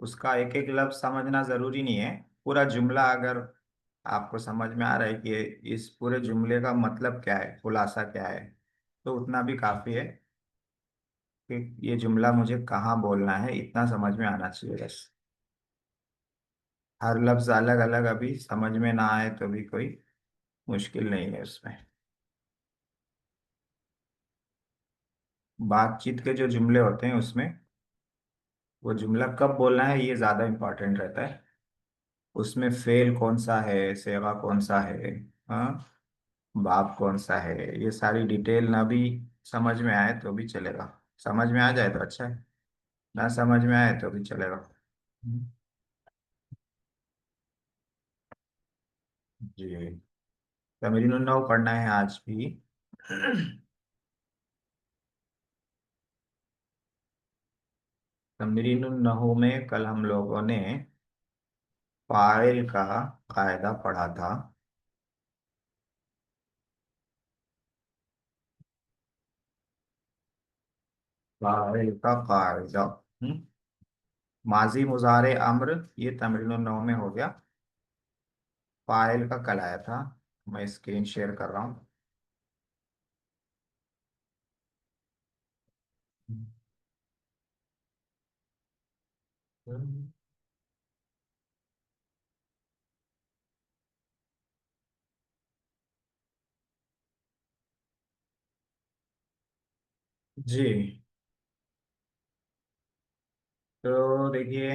اس کا ایک ایک لفظ سمجھنا ضروری نہیں ہے، پورا جملہ اگر آپ کو سمجھ میں آ رہا ہے کہ اس پورے جملے کا مطلب کیا ہے، خلاصہ کیا ہے، تو اتنا بھی کافی ہے کہ یہ جملہ مجھے کہاں بولنا ہے، اتنا سمجھ میں آنا چاہیے بس. ہر لفظ الگ الگ ابھی سمجھ میں نہ آئے تو بھی کوئی مشکل نہیں ہے اس میں. بات چیت کے جو جملے ہوتے ہیں اس میں وہ جملہ کب بولنا ہے یہ زیادہ امپورٹنٹ رہتا ہے. اس میں فعل کون سا ہے، صیغہ کون سا ہے، ہاں، باب کون سا ہے، یہ ساری ڈیٹیل نہ بھی سمجھ میں آئے تو بھی چلے گا. سمجھ میں آ جائے تو اچھا ہے، نہ سمجھ میں آئے تو بھی چلے گا. جی تمرین النحو پڑھنا ہے آج بھی. تمرین النحو میں کل ہم لوگوں نے فاعل کا قاعدہ پڑھا تھا. فاعل کا قاعدہ ماضی مضارع امر، یہ تمرین النحو میں ہو گیا. فاعل کا کل آیا تھا، میں اسکرین شیئر کر رہا ہوں. جی تو دیکھیے